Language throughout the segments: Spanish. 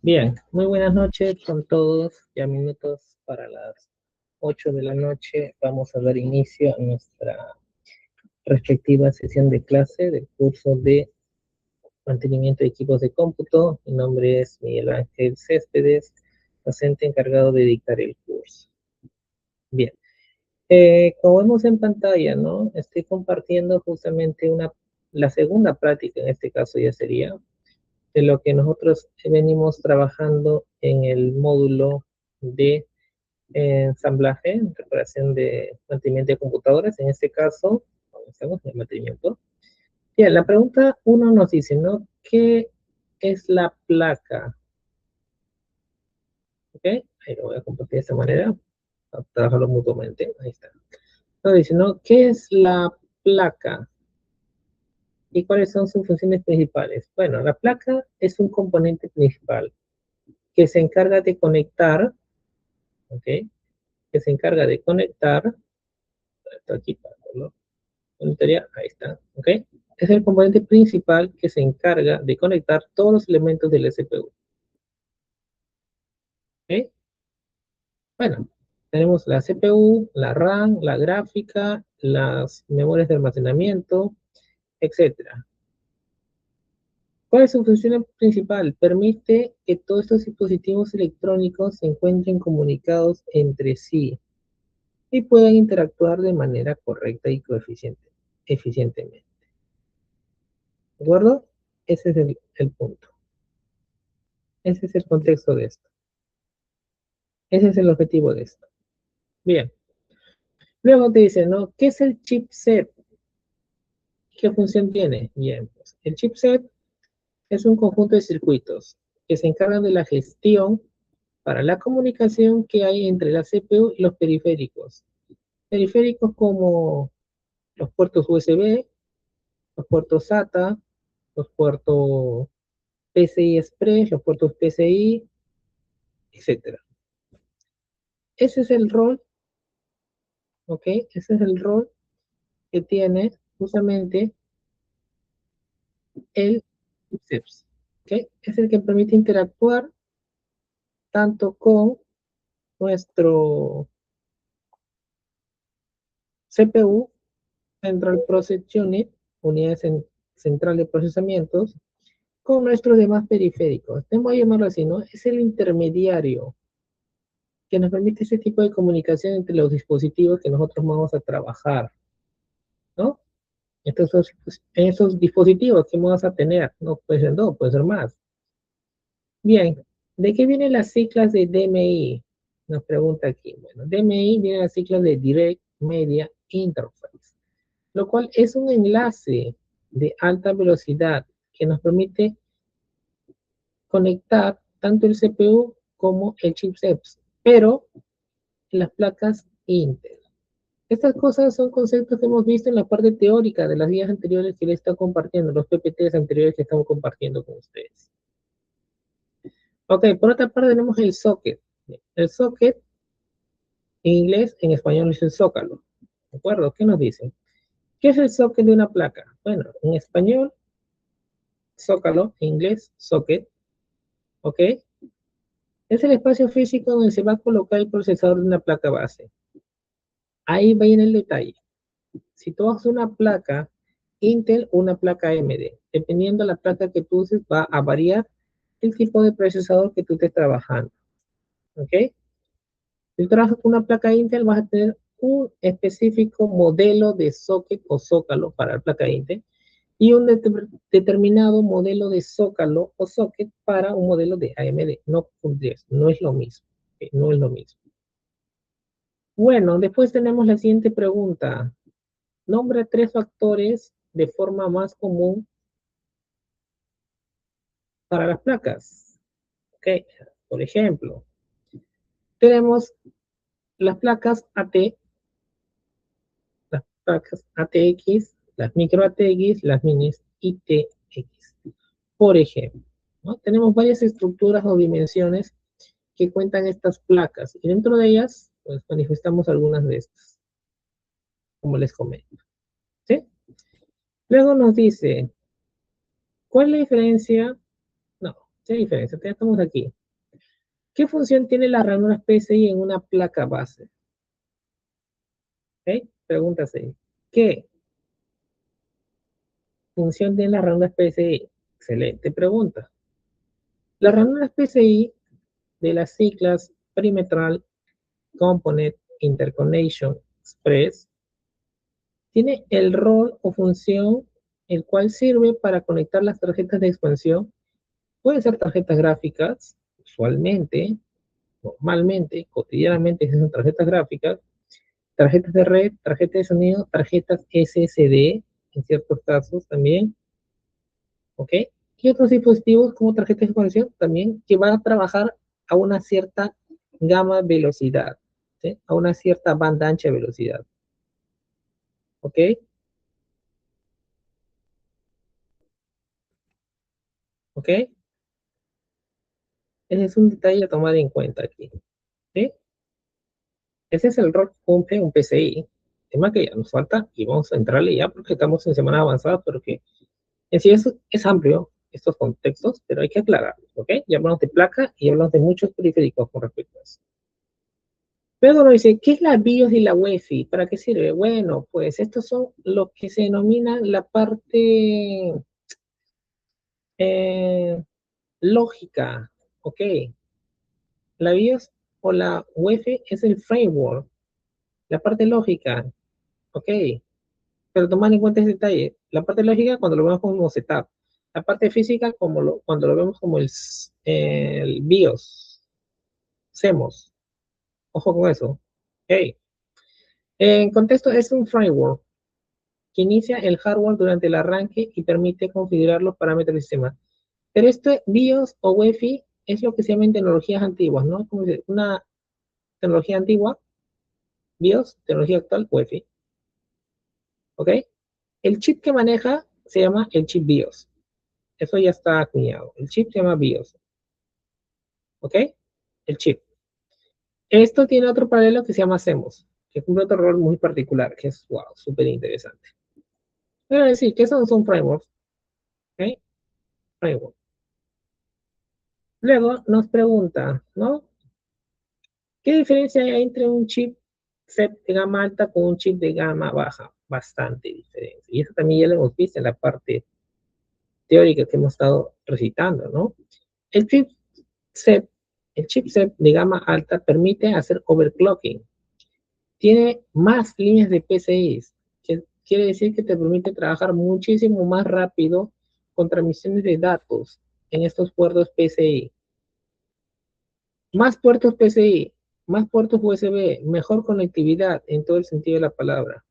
Bien, muy buenas noches con todos. Ya minutos para las 8 de la noche vamos a dar inicio a nuestra respectiva sesión de clase del curso de mantenimiento de equipos de cómputo. Mi nombre es Miguel Ángel Céspedes, docente encargado de dictar el curso. Bien, como vemos en pantalla, ¿no? Estoy compartiendo justamente la segunda práctica, en este caso ya sería, de lo que nosotros venimos trabajando en el módulo de ensamblaje, reparación de mantenimiento de computadoras, en este caso, estamos en el mantenimiento. Bien, la pregunta uno nos dice, ¿no? ¿Qué es la placa? ¿Ok? Ahí lo voy a compartir de esta manera, para trabajarlo mutuamente. Ahí está. Nos dice, ¿no? ¿Qué es la placa? ¿Y cuáles son sus funciones principales? Bueno, la placa es un componente principal que se encarga de conectar, ¿ok? Que se encarga de conectar, esto aquí para verlo, monitorear, ahí está, ¿ok? Es el componente principal que se encarga de conectar todos los elementos del CPU, ¿ok? Bueno, tenemos la CPU, la RAM, la gráfica, las memorias de almacenamiento, etcétera. ¿Cuál es su función principal? Permite que todos estos dispositivos electrónicos se encuentren comunicados entre sí y puedan interactuar de manera correcta y eficientemente. ¿De acuerdo? Ese es el punto. Ese es el contexto de esto. Ese es el objetivo de esto. Bien. Luego te dice, ¿no? ¿Qué es el chipset? ¿Qué función tiene? Bien, pues el chipset es un conjunto de circuitos que se encargan de la gestión para la comunicación que hay entre la CPU y los periféricos. Periféricos como los puertos USB, los puertos SATA, los puertos PCI Express, los puertos PCI, etcétera. Ese es el rol, ¿ok? Ese es el rol que tiene justamente el chipset, ¿ok? Es el que permite interactuar tanto con nuestro CPU, Central Process Unit, unidades central de procesamientos, con nuestros demás periféricos. Tengo que llamarlo así, ¿no? Es el intermediario que nos permite ese tipo de comunicación entre los dispositivos que nosotros vamos a trabajar, ¿no? Entonces, esos dispositivos que vamos a tener, no puede ser dos, puede ser más. Bien, ¿de qué vienen las siglas de DMI? Nos pregunta aquí. Bueno, DMI viene las siglas de Direct Media Interface, lo cual es un enlace de alta velocidad que nos permite conectar tanto el CPU como el chipset, pero en las placas Intel. Estas cosas son conceptos que hemos visto en la parte teórica de las guías anteriores que les está compartiendo, los PPTs anteriores que estamos compartiendo con ustedes. Ok, por otra parte tenemos el socket. El socket en inglés, en español es el zócalo. ¿De acuerdo? ¿Qué nos dicen? ¿Qué es el socket de una placa? Bueno, en español, zócalo, en inglés, socket, ¿ok? Es el espacio físico donde se va a colocar el procesador de una placa base. Ahí viene el detalle. Si tú haces una placa Intel o una placa AMD, dependiendo de la placa que tú uses, va a variar el tipo de procesador que tú estés trabajando. ¿Ok? Si trabajas con una placa Intel, vas a tener un específico modelo de socket o zócalo para la placa Intel y un determinado modelo de zócalo o socket para un modelo de AMD. No, no es lo mismo. No es lo mismo. Bueno, después tenemos la siguiente pregunta. Nombra tres factores de forma más común para las placas. Ok, por ejemplo, tenemos las placas AT, las placas ATX, las micro ATX, las minis ITX. Por ejemplo, ¿no? Tenemos varias estructuras o dimensiones que cuentan estas placas y dentro de ellas pues, manifestamos algunas de estas, como les comento. ¿Sí? Luego nos dice, ¿cuál es la diferencia? No, ¿Qué diferencia? Ya estamos aquí. ¿Qué función tiene la ranura PCI en una placa base? ¿Ok? Pregunta 6. ¿Qué función tiene la ranura PCI? Excelente pregunta. Las ranuras PCI de las siglas Perimetral Component Interconnection Express tiene el rol o función el cual sirve para conectar las tarjetas de expansión. Pueden ser tarjetas gráficas, usualmente, normalmente, cotidianamente son tarjetas gráficas, tarjetas de red, tarjetas de sonido, tarjetas SSD, en ciertos casos también, ¿ok? Y otros dispositivos como tarjetas de expansión también que van a trabajar a una cierta gama velocidad, ¿sí? A una cierta banda ancha de velocidad, ¿ok? ¿Ok? Ese es un detalle a tomar en cuenta aquí, ¿sí? Ese es el rol que cumple un PCI. Tema que ya nos falta y vamos a entrarle ya porque estamos en semana avanzada, porque en sí es amplio estos contextos, pero hay que aclararlos, ¿ok? Ya hablamos de placa y hablamos de muchos periféricos con respecto a eso. Pedro dice, ¿qué es la BIOS y la UEFI? ¿Para qué sirve? Bueno, pues estos son lo que se denomina la parte eh, lógica, ¿ok? La BIOS o la UEFI es el framework, la parte lógica, ¿ok? Pero tomar en cuenta ese detalle. La parte lógica cuando lo vemos como setup. La parte física cuando lo vemos como el BIOS, CMOS. Ojo con eso. Okay. En contexto, es un framework que inicia el hardware durante el arranque y permite configurar los parámetros del sistema. Pero este BIOS o UEFI es lo que se llama en tecnologías antiguas, ¿no? Como dice, una tecnología antigua, BIOS, tecnología actual, UEFI. ¿Ok? El chip que maneja se llama el chip BIOS. Eso ya está acuñado. El chip se llama BIOS. ¿Ok? El chip. Esto tiene otro paralelo que se llama CMOS, que cumple otro rol muy particular, que es, wow, súper interesante. Pero decir que esos son frameworks. ¿Ok? Framework. Luego nos pregunta, ¿no? ¿Qué diferencia hay entre un chip set de gama alta con un chip de gama baja? Bastante diferencia. Y eso también ya lo hemos visto en la parte teórica que hemos estado recitando, ¿no? El chipset, el chipset de gama alta permite hacer overclocking. Tiene más líneas de PCI, que quiere decir que te permite trabajar muchísimo más rápido con transmisiones de datos en estos puertos PCI. Más puertos PCI, más puertos USB, mejor conectividad en todo el sentido de la palabra.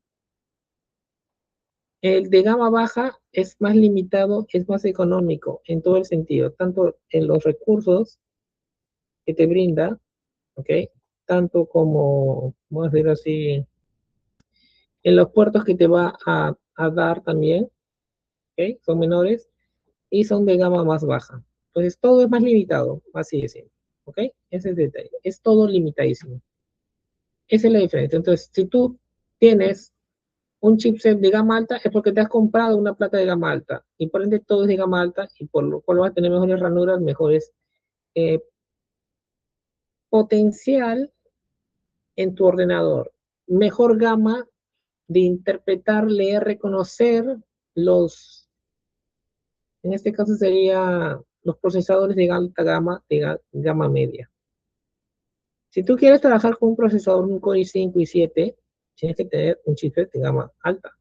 El de gama baja es más limitado, es más económico en todo el sentido, tanto en los recursos que te brinda, ¿ok? Tanto como, vamos a decir así, en los puertos que te va a dar también, ¿ok? Son menores y son de gama más baja. Entonces todo es más limitado, así de simple, ¿ok? Ese es el detalle, es todo limitadísimo. Esa es la diferencia. Entonces, si tú tienes un chipset de gama alta, es porque te has comprado una placa de gama alta, y por ende todo es de gama alta, y por lo cual vas a tener mejores ranuras, mejores eh, potencial en tu ordenador, mejor gama de interpretar, leer, reconocer los, en este caso sería los procesadores de alta gama, de gama media. Si tú quieres trabajar con un procesador, un Core i5 y 7, tienes que tener un chipset de gama alta.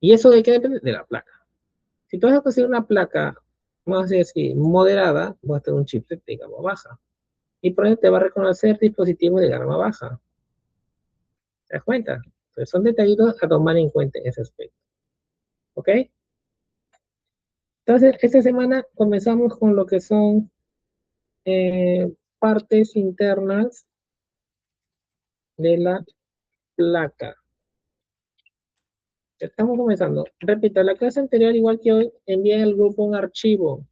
¿Y eso de qué depende? De la placa. Si tú vas a conseguir una placa, vamos a decir, moderada, vas a tener un chipset de gama baja. Y por ende te va a reconocer dispositivos de gama baja. ¿Te das cuenta? Entonces son detallitos a tomar en cuenta en ese aspecto. ¿Ok? Entonces, esta semana comenzamos con lo que son partes internas de la placa. Estamos comenzando. Repito, la clase anterior, igual que hoy, envié al grupo un archivo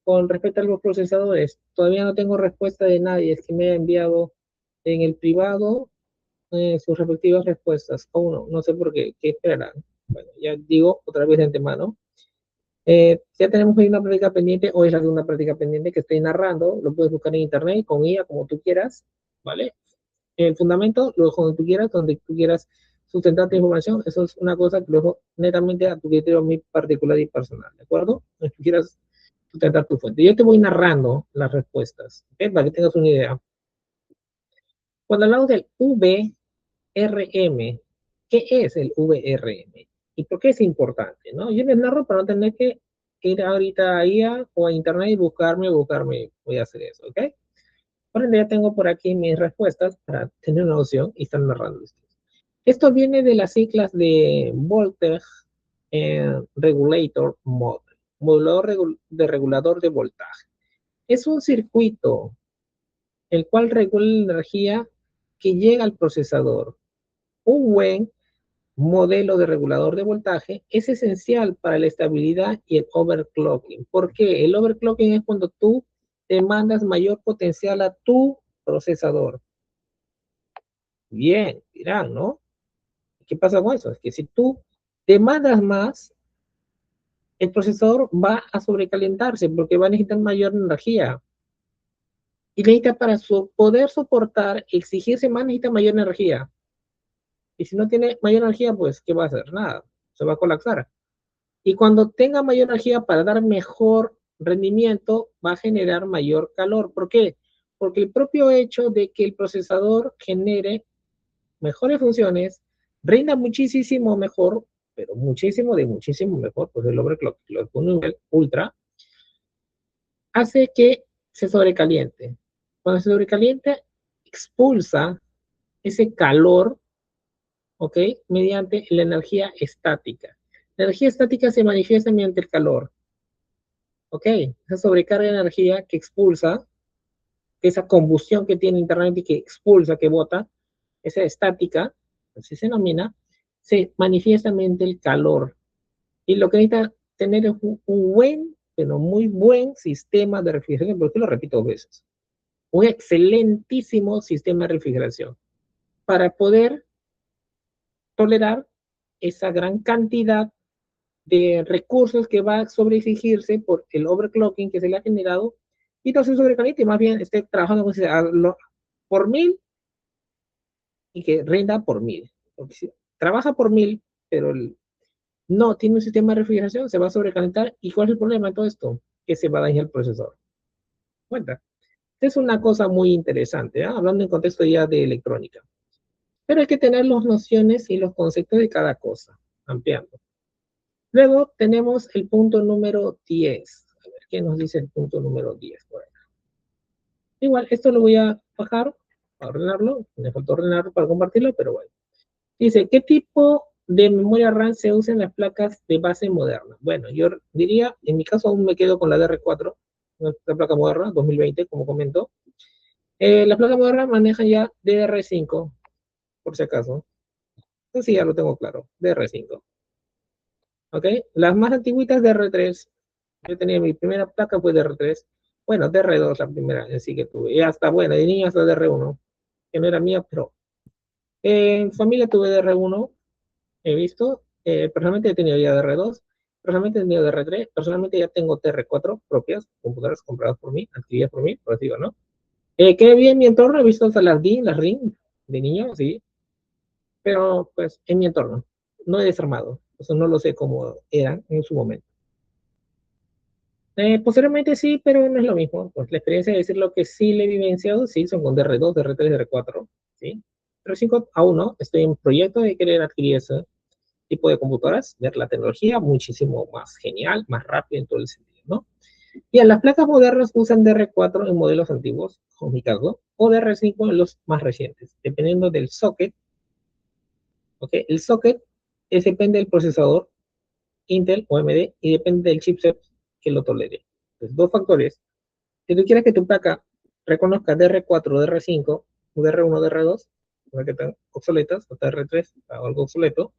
con respecto a los procesadores. Todavía no tengo respuesta de nadie. Es que me ha enviado en el privado sus respectivas respuestas. Aún no sé por qué esperarán. Bueno, ya digo otra vez de antemano Ya tenemos ahí una práctica pendiente, o es la segunda práctica pendiente que estoy narrando, lo puedes buscar en internet, con IA, como tú quieras, ¿vale? El fundamento lo dejo donde tú quieras sustentar tu información, eso es una cosa que lo dejo netamente a tu criterio muy particular y personal, ¿de acuerdo? Si tú quieras sustentar tu fuente. Yo te voy narrando las respuestas, ¿ok? Para que tengas una idea. Cuando hablamos del VRM, ¿qué es el VRM? ¿Y por qué es importante? ¿No? Yo les narro para no tener que ir ahorita a IA o a internet y buscarme, voy a hacer eso, ¿ok? Por ende, ya tengo por aquí mis respuestas para tener una noción y estar narrando esto. Esto viene de las siglas de Voltage Regulator Model, modulador de regulador de voltaje. Es un circuito el cual regula la energía que llega al procesador. Un buen modelo de regulador de voltaje es esencial para la estabilidad y el overclocking. ¿Por qué? El overclocking es cuando tú demandas mayor potencial a tu procesador. Bien, dirán, ¿no? ¿Qué pasa con eso? Es que si tú demandas más, el procesador va a sobrecalentarse porque va a necesitar mayor energía. Y necesita para poder soportar, exigirse más, necesita mayor energía. Y si no tiene mayor energía, pues, ¿qué va a hacer? Nada, se va a colapsar. Y cuando tenga mayor energía para dar mejor rendimiento, va a generar mayor calor. ¿Por qué? Porque el propio hecho de que el procesador genere mejores funciones, rinda muchísimo mejor, pero muchísimo de muchísimo mejor, pues el overclock lo pone a un nivel ultra, hace que se sobrecaliente. Cuando se sobrecaliente, expulsa ese calor, ¿ok? Mediante la energía estática. La energía estática se manifiesta mediante el calor, ¿ok? Esa sobrecarga de energía que expulsa, esa combustión que tiene Internet y que expulsa, que bota, esa estática, así se denomina, se manifiesta mediante el calor. Y lo que necesita tener es un buen, pero muy buen sistema de refrigeración, porque lo repito dos veces. Un excelentísimo sistema de refrigeración para poder tolerar esa gran cantidad de recursos que va a sobreexigirse por el overclocking que se le ha generado y no se sobrecaliente, más bien esté trabajando por 1000 y que rinda por 1000. Porque si trabaja por 1000, pero no tiene un sistema de refrigeración, se va a sobrecalentar. ¿Y cuál es el problema de todo esto? Que se va a dañar el procesador. Cuenta. Es una cosa muy interesante, ¿eh? Hablando en contexto ya de electrónica. Pero hay que tener las nociones y los conceptos de cada cosa, ampliando. Luego tenemos el punto número 10. A ver, ¿qué nos dice el punto número 10 por ahí? Igual, esto lo voy a bajar, a ordenarlo. Me faltó ordenarlo para compartirlo, pero bueno. Dice, ¿qué tipo de memoria RAM se usa en las placas de base moderna? Bueno, yo diría, en mi caso aún me quedo con la DR4, una placa moderna, 2020, como comento. Las placas modernas manejan ya DR5, por si acaso. Entonces ya lo tengo claro, DR5. ¿Ok? Las más antiguitas DR3. Yo tenía mi primera placa fue DR3. Bueno, DR2 la primera en sí que tuve. Y hasta, bueno, de niño hasta DR1, que no era mía, pero en familia tuve DR1, he visto. Personalmente he tenido ya DR2, personalmente he tenido DR3, personalmente ya tengo TR4 propias, computadoras compradas por mí, adquiridas por mí, por así digo, ¿no? ¿Qué vi en mi entorno? He visto hasta las DIN, las RIN de niño, sí, pero pues en mi entorno. No he desarmado, eso no lo sé cómo eran en su momento. Posteriormente sí, pero no es lo mismo. Pues la experiencia de decir lo que sí le he vivenciado, sí, son con DR2, DR3, DR4, ¿sí? Pero 5 aún no, estoy en proyecto de querer adquirir ese tipo de computadoras, ver la tecnología muchísimo más genial, más rápido en todo el sentido, ¿no? Y en las placas modernas usan DR4 en modelos antiguos, como mi caso, o DR5 en los más recientes, dependiendo del socket, ¿ok? El socket depende del procesador, Intel o AMD, y depende del chipset que lo tolere. Entonces, dos factores. Si tú quieres que tu placa reconozca DR4, DR5, DR1, DR2, para que están obsoletas, o DR3, o algo obsoleto,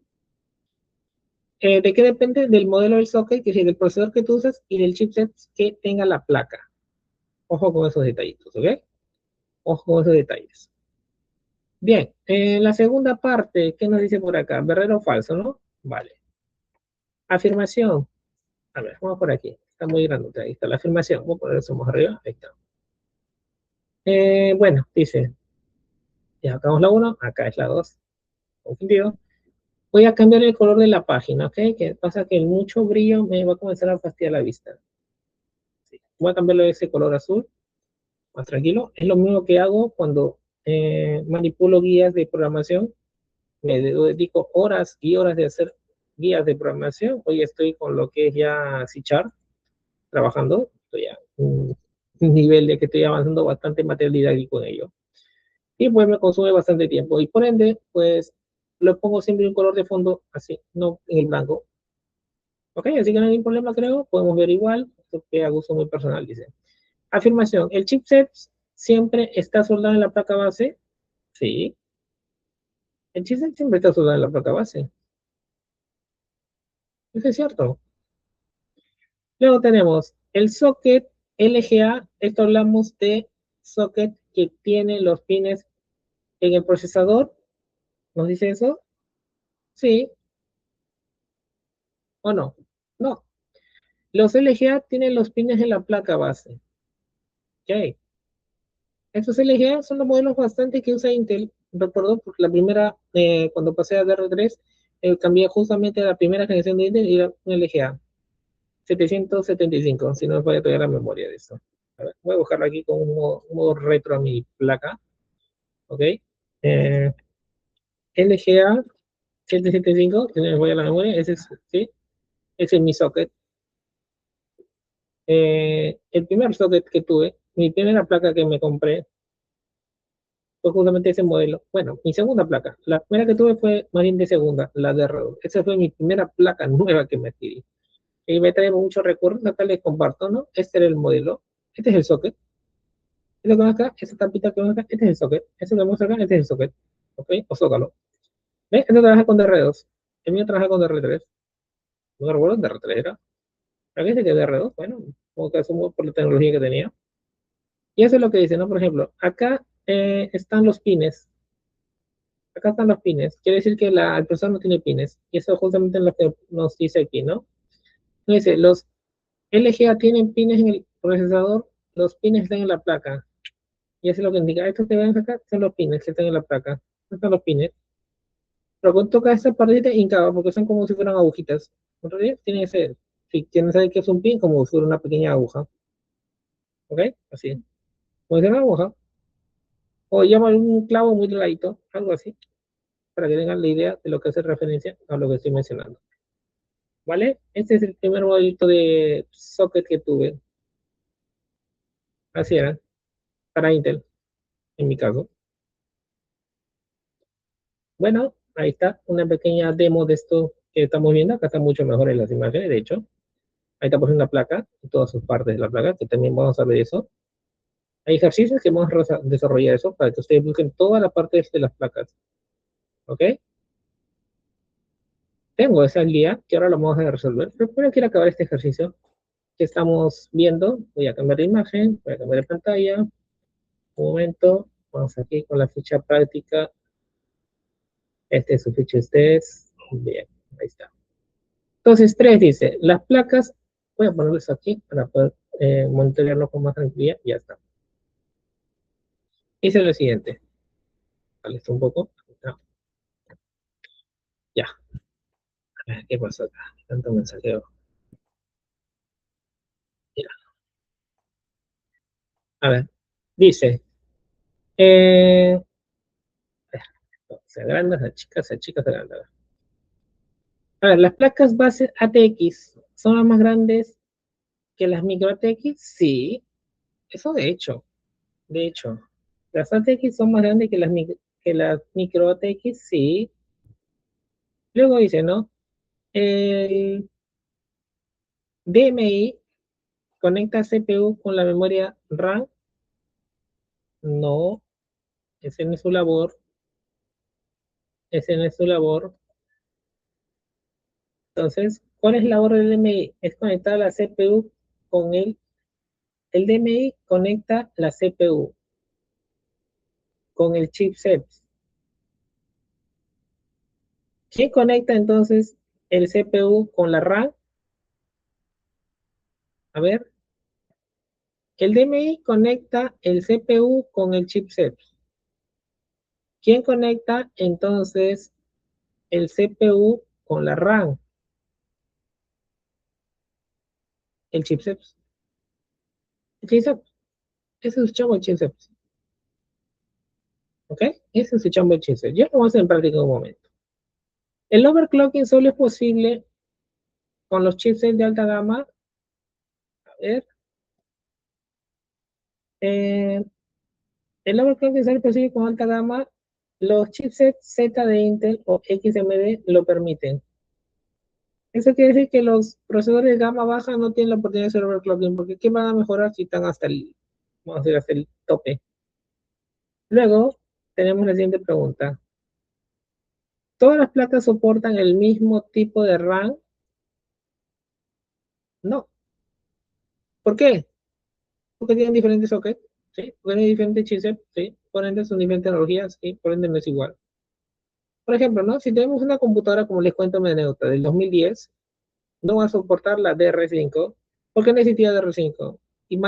¿de qué depende? Del modelo del socket, que es del procesador que tú usas y del chipset que tenga la placa. Ojo con esos detallitos, ¿ok? Ojo con esos detalles. Bien, la segunda parte, ¿qué nos dice por acá? ¿Verdadero o falso, no? Vale. Afirmación. A ver, vamos por aquí. Está muy grande. Ahí está la afirmación. Voy a poner eso más arriba. Ahí está. Bueno, dice, ya acabamos la uno, acá es la 2. Confundido. Voy a cambiar el color de la página, ¿ok? Que pasa que el mucho brillo me va a comenzar a fastidiar la vista. Sí. Voy a cambiarlo de ese color azul, más tranquilo. Es lo mismo que hago cuando manipulo guías de programación. Me dedico horas y horas de hacer guías de programación. Hoy estoy con lo que es ya C# trabajando. Estoy a un nivel de que estoy avanzando bastante material didáctico en ello. Y pues me consume bastante tiempo. Y por ende, pues lo pongo siempre un color de fondo así, no en el blanco. Ok, así que no hay ningún problema, creo. Podemos ver igual. Esto que a gusto muy personal, dice. Afirmación. ¿El chipset siempre está soldado en la placa base? Sí. El chipset siempre está soldado en la placa base. Eso es cierto. Luego tenemos el socket LGA. Esto hablamos de socket que tiene los pines en el procesador. ¿Nos dice eso? Sí o no. No. Los LGA tienen los pines en la placa base. Ok. Estos LGA son los modelos bastante que usa Intel. Recuerdo porque la primera, cuando pasé a DR3, cambié justamente a la primera generación de Intel y era un LGA 775, si no me falla todavía la memoria de esto. A ver, voy a buscarlo aquí con un modo retro a mi placa. Ok. LGA 775, si no me falla la memoria, ese es, ¿sí? Ese es mi socket. El primer socket que tuve, mi primera placa que me compré, fue justamente ese modelo. Bueno, mi segunda placa. La primera que tuve fue más bien de segunda, la de Renault. Esa fue mi primera placa nueva que me adquirí. Y me trae muchos recuerdos, acá les comparto, ¿no? Este era el modelo. Este es el socket. Este que acá, esta tapita que ven acá, este es el socket. Este que vemos acá, este es el socket. ¿Ok? O zócalo. ¿Ves? Este trabaja con DR2. El mío trabaja con DR3. No recuerdo, DR3 era. Acá dice que DR2, bueno, como que asumo por la tecnología que tenía. Y eso es lo que dice, ¿no? Por ejemplo, acá están los pines. Acá están los pines. Quiere decir que el procesador no tiene pines. Y eso justamente es lo que nos dice aquí, ¿no? Dice, los LGA tienen pines en el procesador, los pines están en la placa. Y eso es lo que indica. Estos que ven acá son los pines que están en la placa. Estos están los pines. Pero cuando toca esta partita, hincaba, porque son como si fueran agujitas. En realidad, tienen ese, si quieren saber qué es un pin, como si fuera una pequeña aguja. ¿Ok? Así. Como si fuera una aguja. O llaman un clavo muy delgadito, algo así, para que tengan la idea de lo que hace referencia a lo que estoy mencionando. ¿Vale? Este es el primer modelo de socket que tuve. Así era, para Intel, en mi caso. Bueno, ahí está, una pequeña demo de esto que estamos viendo. Acá está mucho mejor en las imágenes, de hecho. Ahí está por una placa, y todas sus partes de la placa, que también vamos a ver eso. Hay ejercicios que vamos a desarrollar eso para que ustedes busquen toda la parte de las placas. ¿Ok? Tengo esa guía que ahora lo vamos a resolver, pero primero quiero acabar este ejercicio que estamos viendo. Voy a cambiar de imagen, voy a cambiar de pantalla. Un momento, vamos aquí con la ficha práctica. Este es su ficha test. Bien, ahí está. Entonces, 3 dice, las placas, voy a ponerles aquí para poder monitorearlo con más tranquilidad. Ya está. Dice lo siguiente. Vale, esto un poco. No, ya. A ver, ¿qué pasó acá? Tanto mensajero. Ya. A ver, dice, eh, se agranda, se achica, se agranda. A ver, las placas base ATX son las más grandes que las micro ATX. Sí, eso de hecho, las ATX son más grandes que las micro ATX. Sí. Luego dice, ¿no? El DMI conecta CPU con la memoria RAM. No, ese no es su labor. Ese no es su labor. Entonces, ¿cuál es la labor del DMI? Es conectar la CPU con el DMI conecta la CPU con el chipset. ¿Quién conecta entonces el CPU con la RAM? A ver, el DMI conecta el CPU con el chipset. ¿Quién conecta entonces el CPU con la RAM? El chipset. El chipset. Ese es su chamo el chipset. ¿Ok? Ese es su chamo el chipset. Ya lo vamos a hacer en práctica en un momento. El overclocking solo es posible con los chipsets de alta gama. A ver. Eh, el overclocking solo es posible con alta gama. Los chipsets Z de Intel o XMD lo permiten. Eso quiere decir que los procesadores de gama baja no tienen la oportunidad de hacer overclocking, porque ¿qué van a mejorar si están hasta el, vamos a decir, hasta el tope? Luego, tenemos la siguiente pregunta. ¿Todas las placas soportan el mismo tipo de RAM? No. ¿Por qué? Porque tienen diferentes sockets, ¿sí? Porque tienen diferentes chipsets, ¿sí? Por ende son diferentes tecnologías, ¿sí? Por ende no es igual. Por ejemplo, ¿no? Si tenemos una computadora, como les cuento, mi anécdota, del 2010, no va a soportar la DR5, porque necesita DR5. Y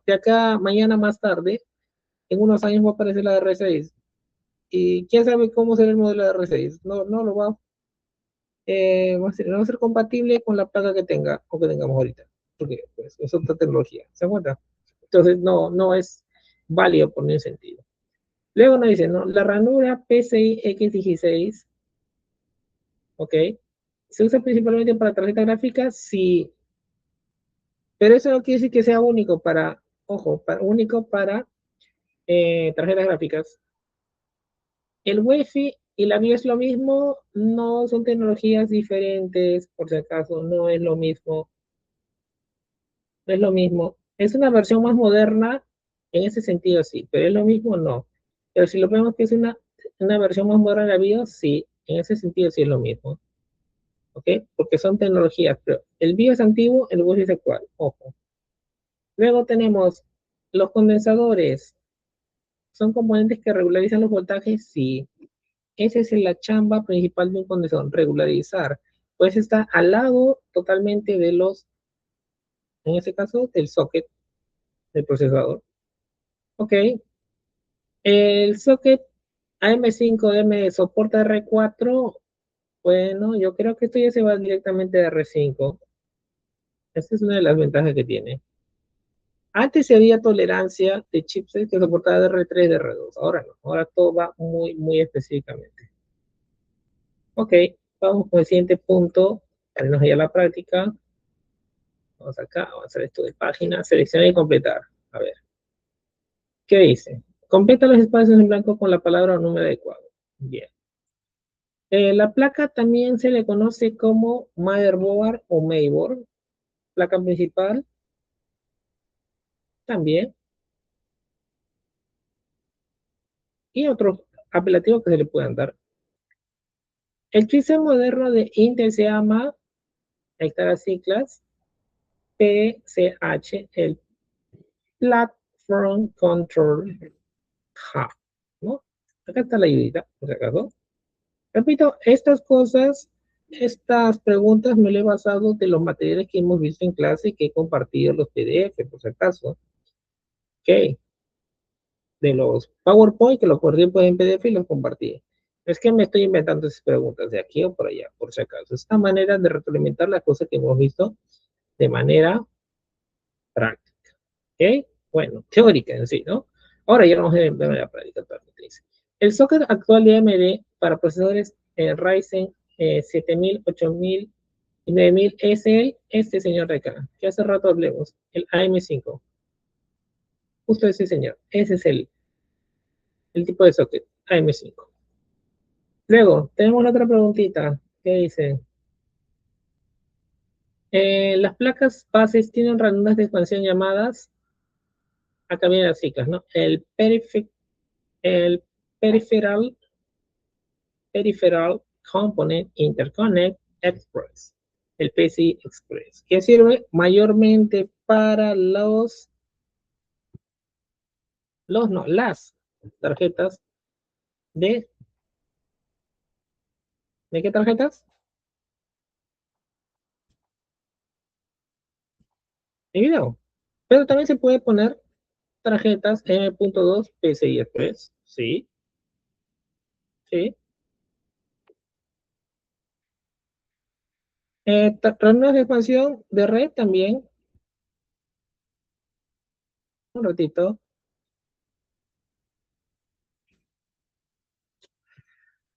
de acá mañana más tarde, en unos años va a aparecer la DR6. Y quién sabe cómo será el modelo de R6. No, no lo va, no va a ser compatible con la placa que tenga o que tengamos ahorita. Porque pues, es otra tecnología. ¿Se encuentra? Entonces no, no es válido por ningún sentido. Luego nos dice, ¿no? La ranura PCI X16, ¿ok? Se usa principalmente para tarjetas gráficas, sí, pero eso no quiere decir que sea único para, ojo, único para tarjetas gráficas. El Wi-Fi y la BIOS es lo mismo, no son tecnologías diferentes, por si acaso, no es lo mismo, no es lo mismo. Es una versión más moderna en ese sentido, sí, pero es lo mismo, no. Pero si lo vemos que es una versión más moderna de la BIOS, sí, en ese sentido sí es lo mismo, ¿ok? Porque son tecnologías, pero el BIOS es antiguo, el Wi-Fi es actual, ojo. Luego tenemos los condensadores, ¿son componentes que regularizan los voltajes? Sí. Esa es la chamba principal de un condensador, regularizar. Pues está al lado totalmente de los, en este caso, del socket del procesador. Ok, el socket AM5M soporta R4. Bueno, yo creo que esto ya se va directamente a R5. Esta es una de las ventajas que tiene. Antes se había tolerancia de chipsets que soportaba de R3 de R2. Ahora no, ahora todo va muy, muy específicamente. Ok, vamos con el siguiente punto, para irnos allá a la práctica. Vamos acá, avanzar esto de página, seleccionar y completar. A ver, ¿qué dice? Completa los espacios en blanco con la palabra o número adecuado. Bien. La placa también se le conoce como motherboard o mainboard. Placa principal también. Y otros apelativos que se le puedan dar. El chipset moderno de Intel se llama, ahí están las siglas, PCH, el Platform Control Hub, ¿no? Acá está la ayudita, por si acaso. Repito, estas cosas, estas preguntas me las he basado de los materiales que hemos visto en clase y que he compartido los PDF, por si acaso. Ok, de los PowerPoint que los guardé en PDF y los compartí. Es que me estoy inventando esas preguntas de aquí o por allá, por si acaso. Es una manera de retroalimentar las cosas que hemos visto de manera práctica. ¿Ok? Bueno, teórica en sí, ¿no? Ahora ya vamos a ver de manera práctica. El socket actual de AMD para procesadores Ryzen 7000, 8000 y 9000 es este señor de acá, que hace rato hablemos, el AM5. Justo ese señor, ese es el tipo de socket, AM5. Luego, tenemos la otra preguntita, que dice, las placas bases tienen ranuras de expansión llamadas, acá vienen las siglas, ¿no? El peripheral, peripheral Component Interconnect Express, el PCI Express, que sirve mayormente para no, las tarjetas de, ¿de qué tarjetas? en video. Pero también se puede poner tarjetas M.2 PCI Express. Sí, sí. Ranuras de expansión de red también. Un ratito.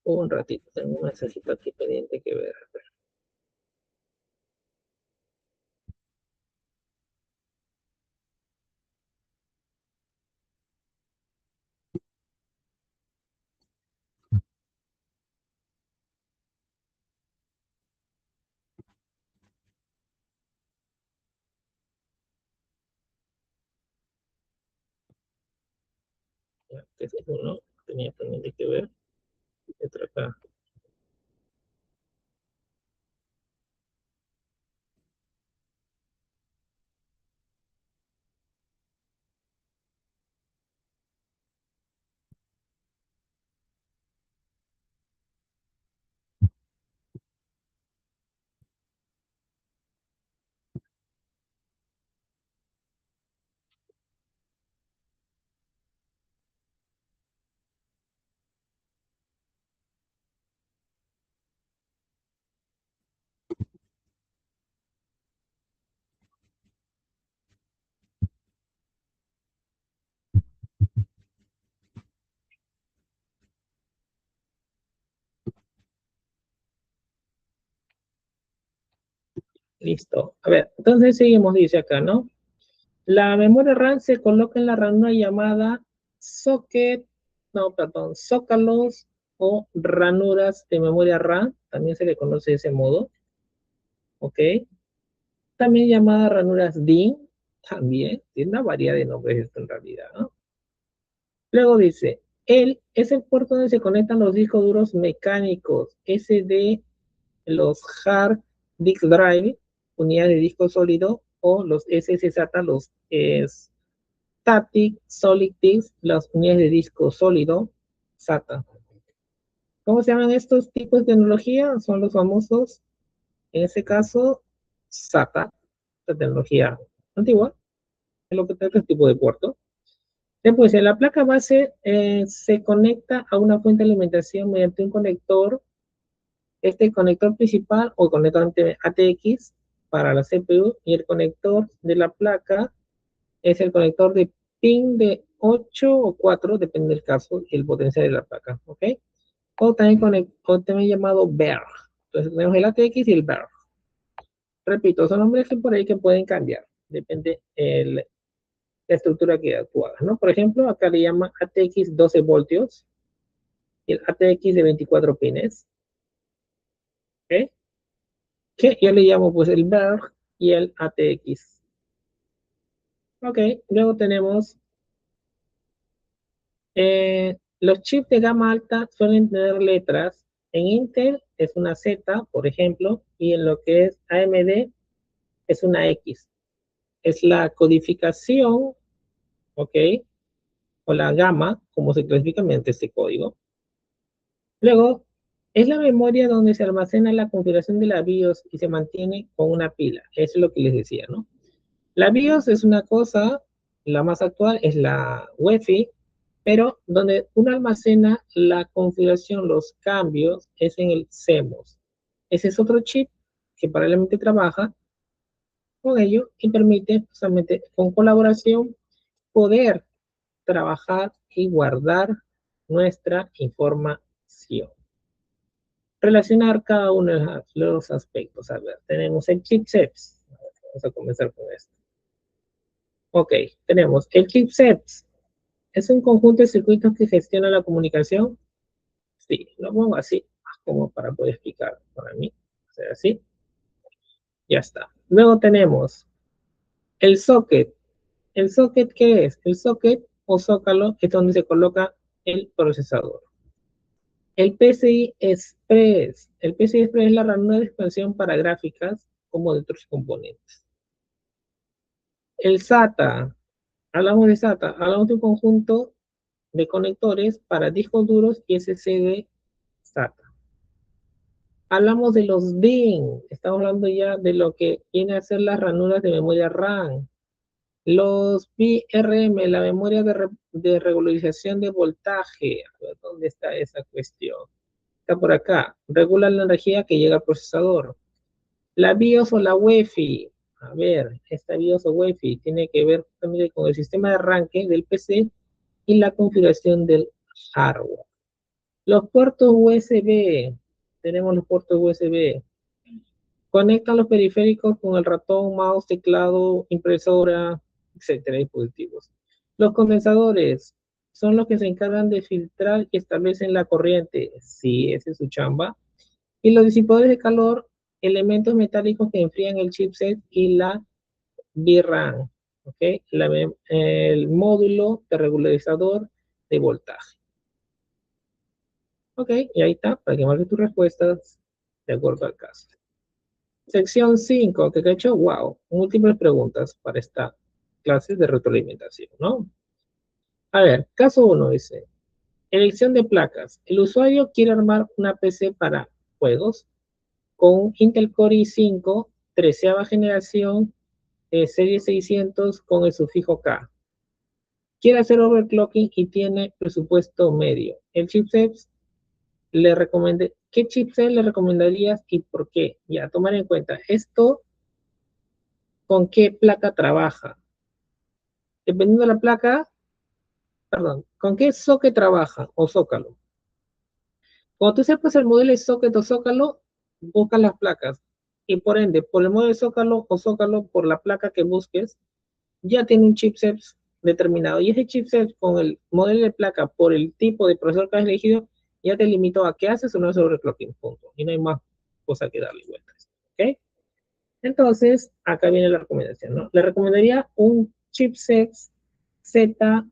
Un ratito. Tengo un mensajito aquí pendiente que ver. Ya, que es uno. Tenía pendiente que ver. Otro acá. Listo. A ver, entonces seguimos, dice acá, ¿no? La memoria RAM se coloca en la ranura llamada socket, no, perdón, zócalos o ranuras de memoria RAM, también se le conoce de ese modo, ¿ok? También llamada ranuras DIN, también, tiene una variedad de nombres esto en realidad, ¿no? Luego dice, él es el puerto donde se conectan los discos duros mecánicos, SD, los hard disk drive, unidades de disco sólido, o los SSATA, los static solid disk, las unidades de disco sólido, SATA. ¿Cómo se llaman estos tipos de tecnología? Son los famosos, en este caso, SATA, la tecnología antigua, es lo que trata este tipo de puerto. Después, en la placa base se conecta a una fuente de alimentación mediante un conector, este conector principal o conector ATX para la CPU, y el conector de la placa es el conector de pin de 8 o 4, depende del caso, y el potencial de la placa, ¿ok? O también llamado BER. Entonces tenemos el ATX y el BER. Repito, son nombres que por ahí que pueden cambiar, depende la estructura que tú hagas, ¿no? Por ejemplo, acá le llama ATX 12 voltios y el ATX de 24 pines, ¿ok? Que yo le llamo pues el BER y el ATX. Ok, luego tenemos los chips de gama alta suelen tener letras. En Intel es una Z, por ejemplo, y en lo que es AMD es una X. Es la codificación, ¿ok? O la gama, como se clasifica mediante este código. Luego, es la memoria donde se almacena la configuración de la BIOS y se mantiene con una pila. Eso es lo que les decía, ¿no? La BIOS es una cosa, la más actual es la UEFI, pero donde uno almacena la configuración, los cambios, es en el CMOS. Ese es otro chip que paralelamente trabaja con ello y permite justamente con colaboración poder trabajar y guardar nuestra información. Relacionar cada uno de los aspectos. A ver, tenemos el chipsets. Vamos a comenzar con esto. Ok, tenemos el chipset. ¿Es un conjunto de circuitos que gestiona la comunicación? Sí, lo pongo así, como para poder explicar para mí. O sea, así, ya está. Luego tenemos el socket. ¿El socket qué es? El socket o zócalo es donde se coloca el procesador. El PCI Express. El PCI Express es la ranura de expansión para gráficas como de otros componentes. El SATA. Hablamos de SATA. Hablamos de un conjunto de conectores para discos duros y SSD SATA. Hablamos de los DIN, estamos hablando ya de lo que viene a ser las ranuras de memoria RAM. Los VRM, la memoria de regularización de voltaje. A ver, ¿dónde está esa cuestión? Está por acá. Regula la energía que llega al procesador. La BIOS o la UEFI. A ver, esta BIOS o UEFI tiene que ver también con el sistema de arranque del PC y la configuración del hardware. Los puertos USB. Tenemos los puertos USB. Conectan los periféricos con el ratón, mouse, teclado, impresora, etcétera, dispositivos. Los condensadores son los que se encargan de filtrar y establecen la corriente. Sí, esa es su chamba. Y los disipadores de calor, elementos metálicos que enfrían el chipset y la VRAM. ¿Ok? El módulo de regularizador de voltaje. Ok, y ahí está, para que marques tus respuestas de acuerdo al caso. Sección 5, que he hecho, wow, múltiples preguntas para esta clase de retroalimentación, ¿no? A ver, caso 1 dice, elección de placas. El usuario quiere armar una PC para juegos con un Intel Core i5, 13ª generación, serie 600 con el sufijo K. Quiere hacer overclocking y tiene presupuesto medio. El chipset ¿qué chipset le recomendarías y por qué? Ya, tomar en cuenta esto, ¿con qué placa trabaja? Dependiendo de la placa, perdón, ¿con qué socket trabaja o zócalo? Cuando tú sepas el modelo de socket o zócalo, busca las placas. Y por ende, por el modelo de zócalo o zócalo, por la placa que busques, ya tiene un chipset determinado. Y ese chipset con el modelo de placa, por el tipo de procesador que has elegido, ya te limitó a qué haces o no haces overclocking, punto. Y no hay más cosa que darle vueltas. ¿Ok? Entonces, acá viene la recomendación, ¿no? Le recomendaría un chipset Z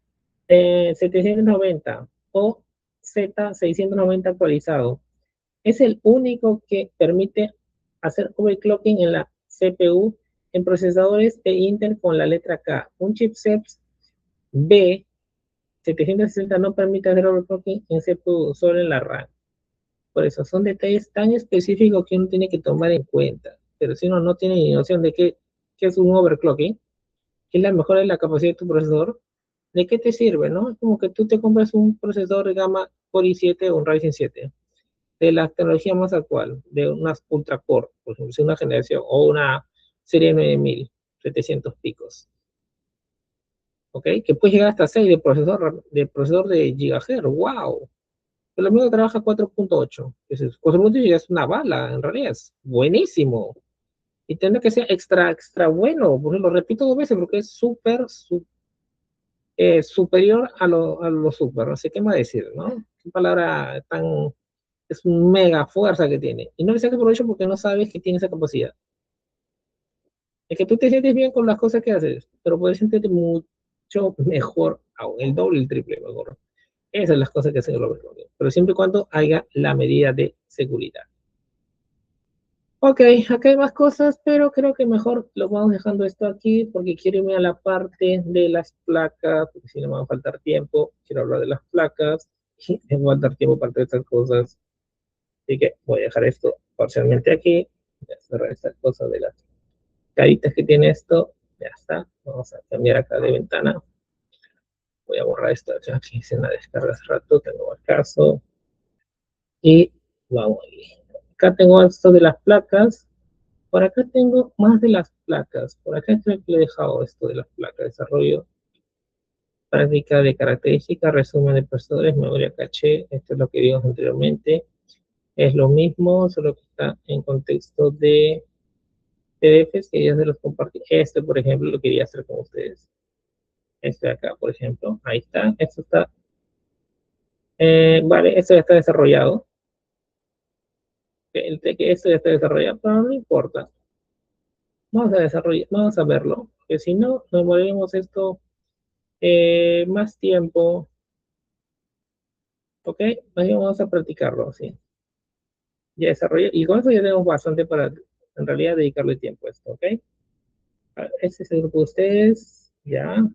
790 o Z690 actualizado. Es el único que permite hacer overclocking en la CPU en procesadores de Intel con la letra K. Un chipset B760 no permite hacer overclocking en CPU, solo en la RAM. Por eso son detalles tan específicos que uno tiene que tomar en cuenta. Pero si uno no tiene ni noción de qué es un overclocking, qué es la mejora de la capacidad de tu procesador, ¿de qué te sirve, no? Es como que tú te compras un procesador de gama Core i7 o un Ryzen 7, de la tecnología más actual, de unas Ultra Core, por ejemplo, si una generación, o una serie 9700 picos, ¿ok? Que puede llegar hasta 6 de procesador de gigahertz, wow. Pero lo mismo trabaja 4.8. 4.8 ya es una bala, en realidad es buenísimo. Y tendrá que ser extra, extra bueno. Por ejemplo, lo repito 2 veces porque es superior a lo super. No sé qué más decir, ¿no? Qué palabra tan. Es un mega fuerza que tiene. Y no le saques provecho porque no sabes que tiene esa capacidad. Es que tú te sientes bien con las cosas que haces, pero puedes sentirte mucho mejor, aún el doble, el triple mejor. Esas son las cosas que hacen el overclocking. Pero siempre y cuando haya la medida de seguridad. Ok, acá hay más cosas, pero creo que mejor lo vamos dejando esto aquí porque quiero irme a la parte de las placas, porque si no me va a faltar tiempo. Quiero hablar de las placas y me va a faltar tiempo para todas estas cosas. Así que voy a dejar esto parcialmente aquí. Voy a cerrar esta cosa de las caritas que tiene esto. Ya está. Vamos a cambiar acá de ventana. Voy a borrar esto aquí. Hice una descarga hace rato, tengo el caso. Y vamos ahí. Acá tengo esto de las placas. Por acá tengo más de las placas. Por acá creo que le he dejado esto de las placas. Desarrollo, práctica de características, resumen de procesadores, memoria caché. Esto es lo que vimos anteriormente. Es lo mismo, solo que está en contexto de PDFs que ya se los compartí. Este, por ejemplo, lo quería hacer con ustedes. Este de acá, por ejemplo. Ahí está. Esto está. Vale, esto ya está desarrollado. Esto ya está desarrollado, pero no importa. Vamos a desarrollar, vamos a verlo. Que si no, nos volvemos esto más tiempo, ¿ok? Más bien vamos a practicarlo, ¿sí? Ya desarrollé, y con eso ya tenemos bastante para, en realidad, dedicarle tiempo a esto, ¿ok? Este es el grupo de ustedes, ya.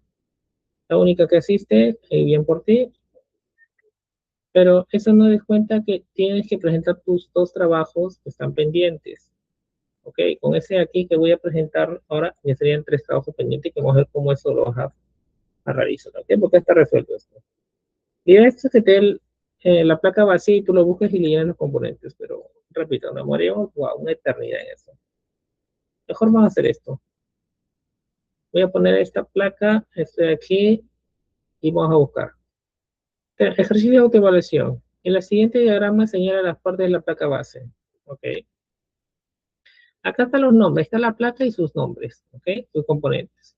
La única que asiste, bien por ti, pero eso no des cuenta que tienes que presentar tus 2 trabajos que están pendientes. Ok, con ese aquí que voy a presentar ahora, ya serían 3 trabajos pendientes que vamos a ver cómo eso lo vas a realizar. Ok, porque está resuelto esto. Y esto que te dé la placa vacía y tú lo busques y le llenas los componentes, pero repito, nos morimos wow, una eternidad en eso. Mejor vamos a hacer esto. Voy a poner esta placa, estoy aquí y vamos a buscar. Ejercicio de autoevaluación. En la siguiente diagrama señala las partes de la placa base. Ok. Acá están los nombres, está la placa y sus nombres, ok, sus componentes.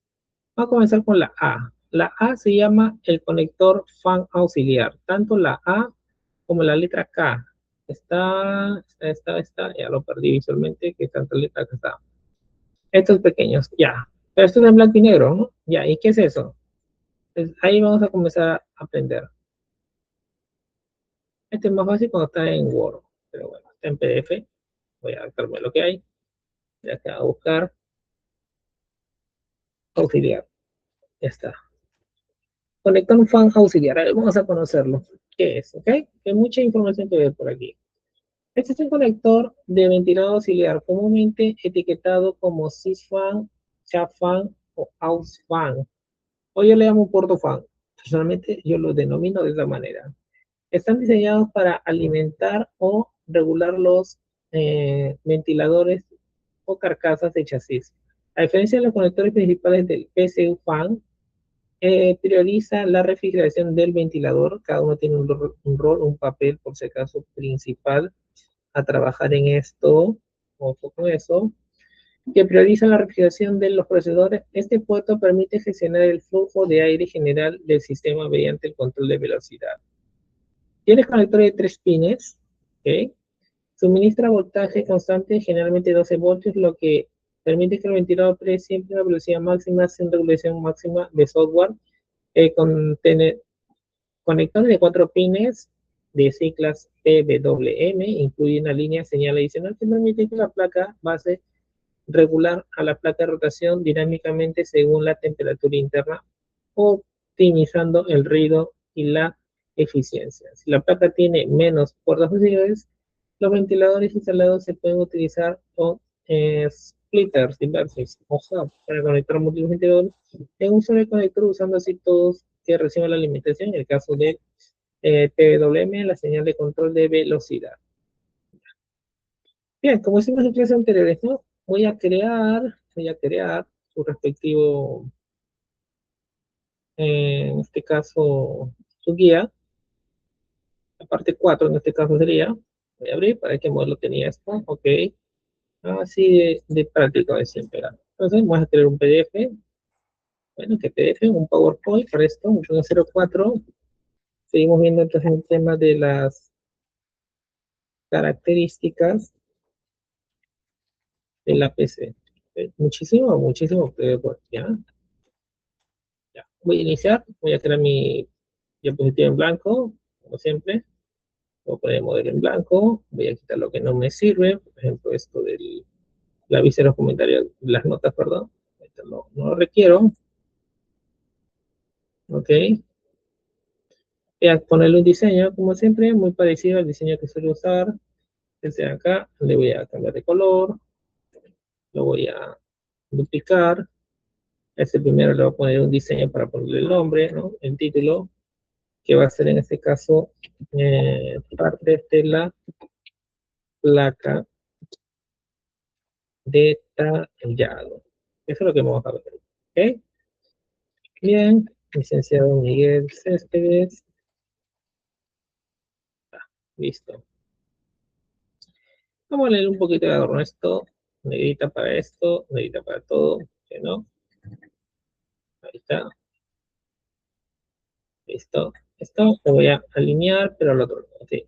Vamos a comenzar con la A. La A se llama el conector fan auxiliar. Tanto la A como la letra K. Ya lo perdí visualmente, que tanta letra que está. Estos pequeños, ya. Pero esto es en blanco y negro, ¿no? Ya, ¿y qué es eso? Pues ahí vamos a comenzar a aprender. Este es más fácil cuando está en Word, pero bueno, está en PDF. Voy a adaptarme a lo que hay. Voy a buscar auxiliar. Ya está. Conectar un fan auxiliar. A ver, vamos a conocerlo. ¿Qué es? ¿Ok? Hay mucha información que ver por aquí. Este es un conector de ventilador auxiliar, comúnmente etiquetado como sysfan, chatfan o ausfan. O yo le llamo portofan. Personalmente yo lo denomino de esa manera. Están diseñados para alimentar o regular los ventiladores o carcasas de chasis. A diferencia de los conectores principales del PCU fan, prioriza la refrigeración del ventilador. Cada uno tiene un rol, un papel, por si acaso, principal a trabajar en esto. Ojo con eso. Que prioriza la refrigeración de los procesadores. Este puerto permite gestionar el flujo de aire general del sistema mediante el control de velocidad. Tiene conector de 3 pines. ¿Ok? Suministra voltaje constante, generalmente 12 voltios, lo que permite que el ventilador opere siempre a una velocidad máxima sin regulación máxima de software. Con conectores de 4 pines de ciclas PWM, incluye una línea de señal adicional que permite que la placa base regular a la placa de rotación dinámicamente según la temperatura interna, optimizando el ruido y la eficiencia. Si la placa tiene menos puertas posibles, los ventiladores instalados se pueden utilizar con splitters inversos o hub para conectar múltiples ventiladores en un solo conector, usando así todos que reciban la alimentación. En el caso de PWM, la señal de control de velocidad. Bien, como hicimos en clases anteriores, ¿no? Voy a crear su respectivo, en este caso, su guía. La parte 4 en este caso sería, voy a abrir para ver qué modelo tenía esto, ok. Así de práctica de siempre. Entonces, vamos a crear un PDF. Bueno, ¿qué PDF? Un PowerPoint para esto, un 04. Seguimos viendo entonces el tema de las características de la PC. Muchísimo, muchísimo PDF, ¿ya? Ya. Voy a iniciar, voy a crear mi diapositiva en blanco, como siempre. Voy a poner el modelo en blanco, voy a quitar lo que no me sirve, por ejemplo, esto del la vista de los comentarios, las notas, perdón. Esto no lo requiero, ok. Voy a ponerle un diseño, como siempre, muy parecido al diseño que suelo usar. Desde acá le voy a cambiar de color, lo voy a duplicar. Este primero le voy a poner un diseño para ponerle el nombre, ¿no? El título, que va a ser en este caso parte de la placa detallado. Eso es lo que vamos a ver. ¿Ok? Bien, licenciado Miguel Céspedes. Listo. Vamos a leer un poquito de adorno esto, negrita para todo, ¿sí, no? Ahí está, listo. Esto lo voy a alinear, pero al otro lado, sí.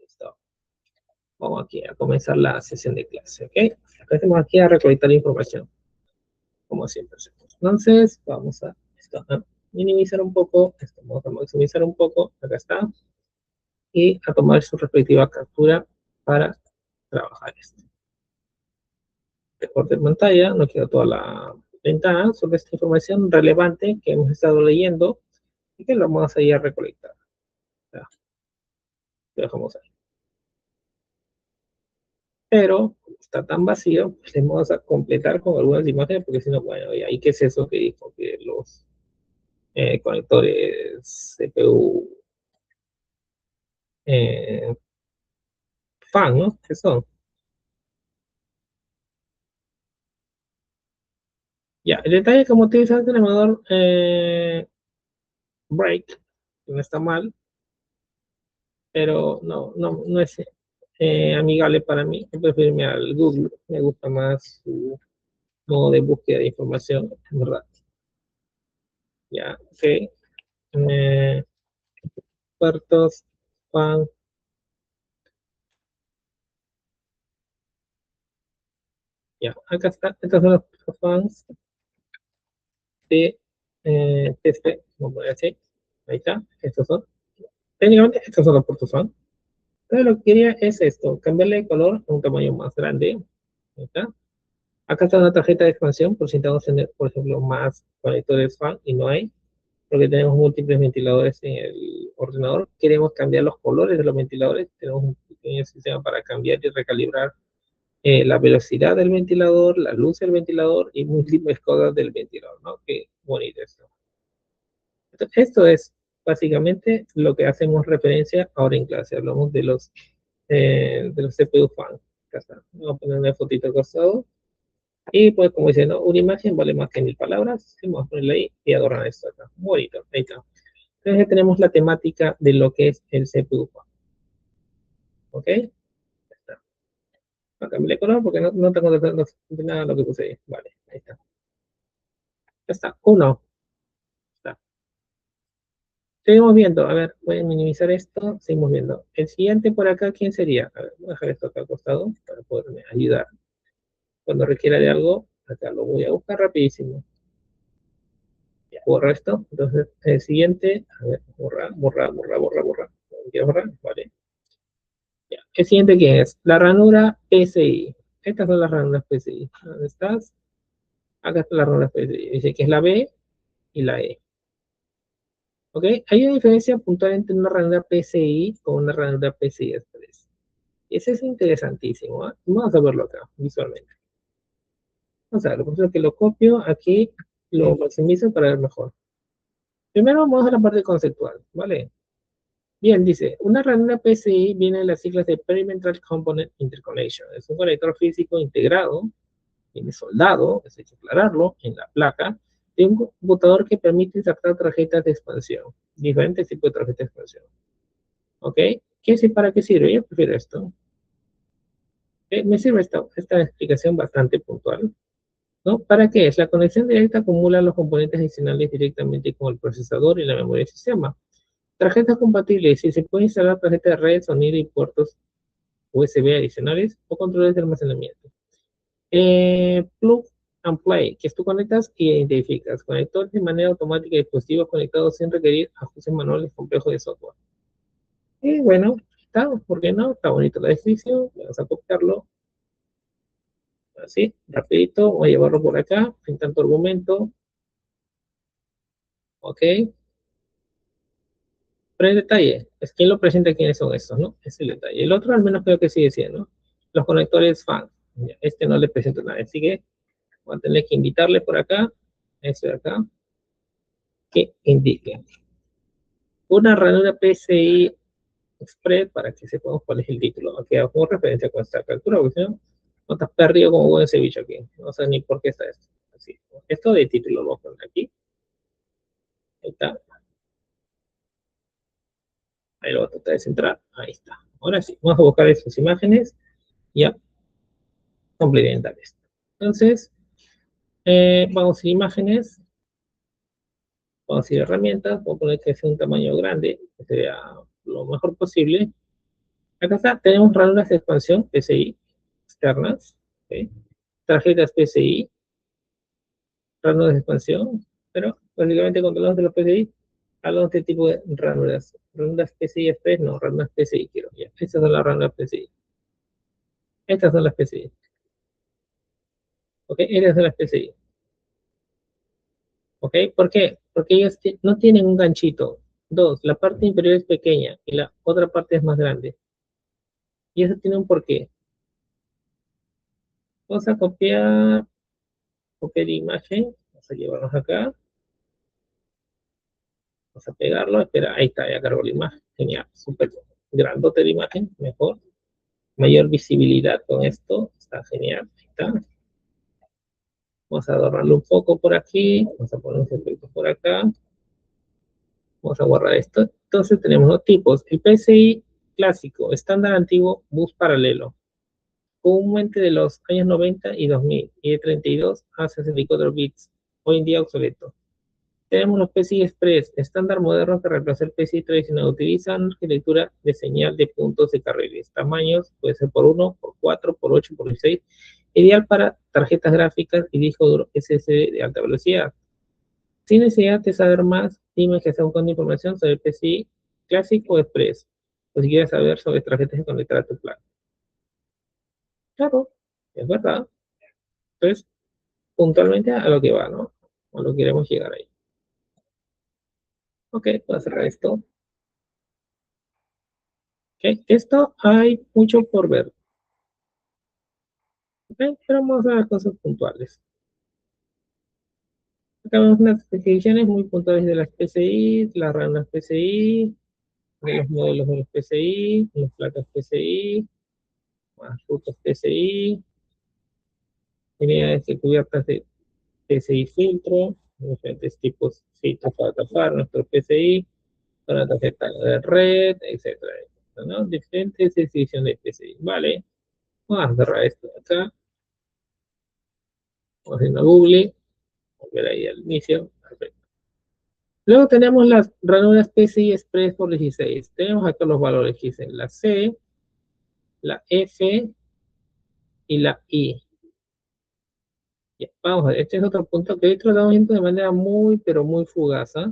Listo. Vamos aquí a comenzar la sesión de clase, ¿ok? Empecemos aquí a recolectar la información, como siempre hacemos. Entonces, vamos a minimizar un poco, esto, vamos a maximizar un poco, acá está, y a tomar su respectiva captura para trabajar esto. Recorte de pantalla, no quiero toda la ventana, sobre esta información relevante que hemos estado leyendo y que lo vamos a ir a recolectar. Ya, lo dejamos ahí. Pero está tan vacío, pues le vamos a completar con algunas imágenes, porque si no, bueno, ¿y ahí qué es eso que dijo? Que los conectores CPU eh, fan, ¿no? ¿Qué son? Ya, el detalle es como utilizas el navegador Break, que no está mal, pero no es amigable para mí. Yo prefiero irme al Google, me gusta más su modo de búsqueda de información, en verdad. Ya, ok. Puertos, fan, ya, acá está. Estos son los fans de TC, como puede decir. Ahí está, estos son. Técnicamente, estos son los puertos fan. Pero lo que quería es esto, cambiarle de color a un tamaño más grande. Ahí está. Acá está una tarjeta de expansión, por si intentamos tener, por ejemplo, más conectores fan y no hay, porque tenemos múltiples ventiladores en el ordenador. Queremos cambiar los colores de los ventiladores. Tenemos un pequeño sistema para cambiar y recalibrar la velocidad del ventilador, la luz del ventilador y múltiples cosas del ventilador, ¿no? Qué bonito esto. Entonces, esto es básicamente lo que hacemos referencia ahora en clase. Hablamos de los CPU fan. Acá está. Vamos a poner una fotito al costado. Y pues, como dicen, ¿no? Una imagen vale más que mil palabras. Vamos a ponerle ahí y adornar esto acá. Muy bonito. Ahí está. Entonces ya tenemos la temática de lo que es el CPU fan. ¿Ok? Ya está. No cambié el color porque no tengo nada de lo que puse ahí. Vale, ahí está. Ya está. Uno. Está. Seguimos viendo. A ver, voy a minimizar esto. Seguimos viendo. El siguiente por acá, ¿quién sería? A ver, voy a dejar esto acá al costado para poderme ayudar. Cuando requiera de algo, acá lo voy a buscar rapidísimo. Ya, borro esto. Entonces, el siguiente, a ver, borra. ¿Quieres borrar? Vale. Ya. El siguiente, ¿quién es? La ranura PCI. Estas son las ranuras PCI. ¿Dónde estás? Acá está la ranura PCI. Dice que es la B y la E. ¿Ok? Hay una diferencia puntual entre una ranura PCI con una ranura PCI Express. Ese es interesantísimo. ¿Eh? Vamos a verlo acá, visualmente. Vamos a ver, por eso que lo copio aquí, lo maximizo para ver mejor. Primero vamos a la parte conceptual, ¿vale? Bien, dice, una ranura PCI viene de las siglas de Perimeter Component Interconnection. Es un conector físico integrado, viene soldado, eso hay que aclararlo, en la placa de un computador que permite insertar tarjetas de expansión, diferentes tipos de tarjetas de expansión. ¿Ok? ¿Para qué sirve? Yo prefiero esto. Me sirve esta explicación bastante puntual. ¿No? ¿Para qué? Es la conexión directa acumula los componentes adicionales directamente con el procesador y la memoria del sistema. Tarjetas compatibles, si se puede instalar tarjeta de red, sonido y puertos USB adicionales o controles de almacenamiento. Plug and play, que tú conectas y identificas. Conector de manera automática de dispositivos conectados sin requerir ajustes manuales complejos de software. Y bueno, está, ¿por qué no? Está bonito la descripción. Vamos a copiarlo. Así, rapidito. Voy a llevarlo por acá, sin tanto argumento. Ok. Pero el detalle, es quién lo presenta, quiénes son estos, ¿no? Es el detalle. El otro al menos creo que sí decía, ¿no? Los conectores fan. Este no le presento nada, así que voy a tener que invitarle por acá, este de acá, que indique una ranura PCI Express para que sepamos cuál es el título. Aquí hago referencia con esta captura, porque si no, no estás perdido como buen ceviche aquí. No sé ni por qué está esto. Así. Esto de título lo voy a poner aquí. Ahí está. Ahí lo voy a tratar de centrar. Ahí está. Ahora sí, vamos a buscar esas imágenes ya complementarias. Entonces, vamos a ir a imágenes, vamos a ir a herramientas, voy a poner que sea un tamaño grande, que sea lo mejor posible. Acá está, tenemos ranuras de expansión PCI externas, ¿okay? Tarjetas PCI, ranuras de expansión, pero básicamente cuando hablamos de los PCI, hablamos de tipo de ranuras. Ranuras PCI Express, no, ranuras PCI quiero, ya. Estas son las ranuras PCI. Estas son las PCI. ¿Ok? Estas son las PCI. ¿Ok? ¿Por qué? Porque ellas no tienen un ganchito. Dos, la parte inferior es pequeña y la otra parte es más grande. Y eso tiene un porqué. Vamos a copiar imagen, vamos a llevarnos acá, vamos a pegarlo, espera, ahí está, ya cargó la imagen, genial, súper grandote la imagen, mejor, mayor visibilidad con esto, está genial, ahí está. Vamos a adornarlo un poco por aquí, vamos a poner un efecto por acá, vamos a guardar esto. Entonces tenemos dos tipos, el PCI clásico, estándar antiguo, bus paralelo, comúnmente de los años 90 y 2000, y de 32 a 64 bits, hoy en día obsoleto. Tenemos los PCI Express, estándar moderno que reemplaza el PCI tradicional. Utilizan arquitectura de señal de puntos de carriles. Tamaños puede ser por 1, por 4, por 8, por 16. Ideal para tarjetas gráficas y disco duro SSD de alta velocidad. Si necesidad de saber más, dime que sea un con de información sobre el PCI clásico o Express. O si quieres saber sobre tarjetas de conectar a tu plan. Claro, es verdad. Entonces, puntualmente a lo que va, ¿no? A lo que queremos llegar ahí. Ok, voy a cerrar esto. Ok, esto hay mucho por ver. Ok, pero vamos a ver cosas puntuales. Acá vemos unas definiciones muy puntuales de las PCI, las ramas PCI, de los modelos de los PCI, las placas PCI, más rutas PCI, unidades de cubiertas de PCI filtro, diferentes tipos de filtros para tapar nuestro PCI, para tarjeta de red, etcétera, etcétera, ¿no? Diferentes definiciones de PCI. Vale, vamos a cerrar esto de acá, vamos a ir a Google, volver ahí al inicio, perfecto. Luego tenemos las ranuras PCI Express por 16. Tenemos acá los valores que dicen la C, la F y la I. Ya, vamos a ver, este es otro punto que hoy tratamos viendo de manera muy, pero muy fugaz, ¿eh?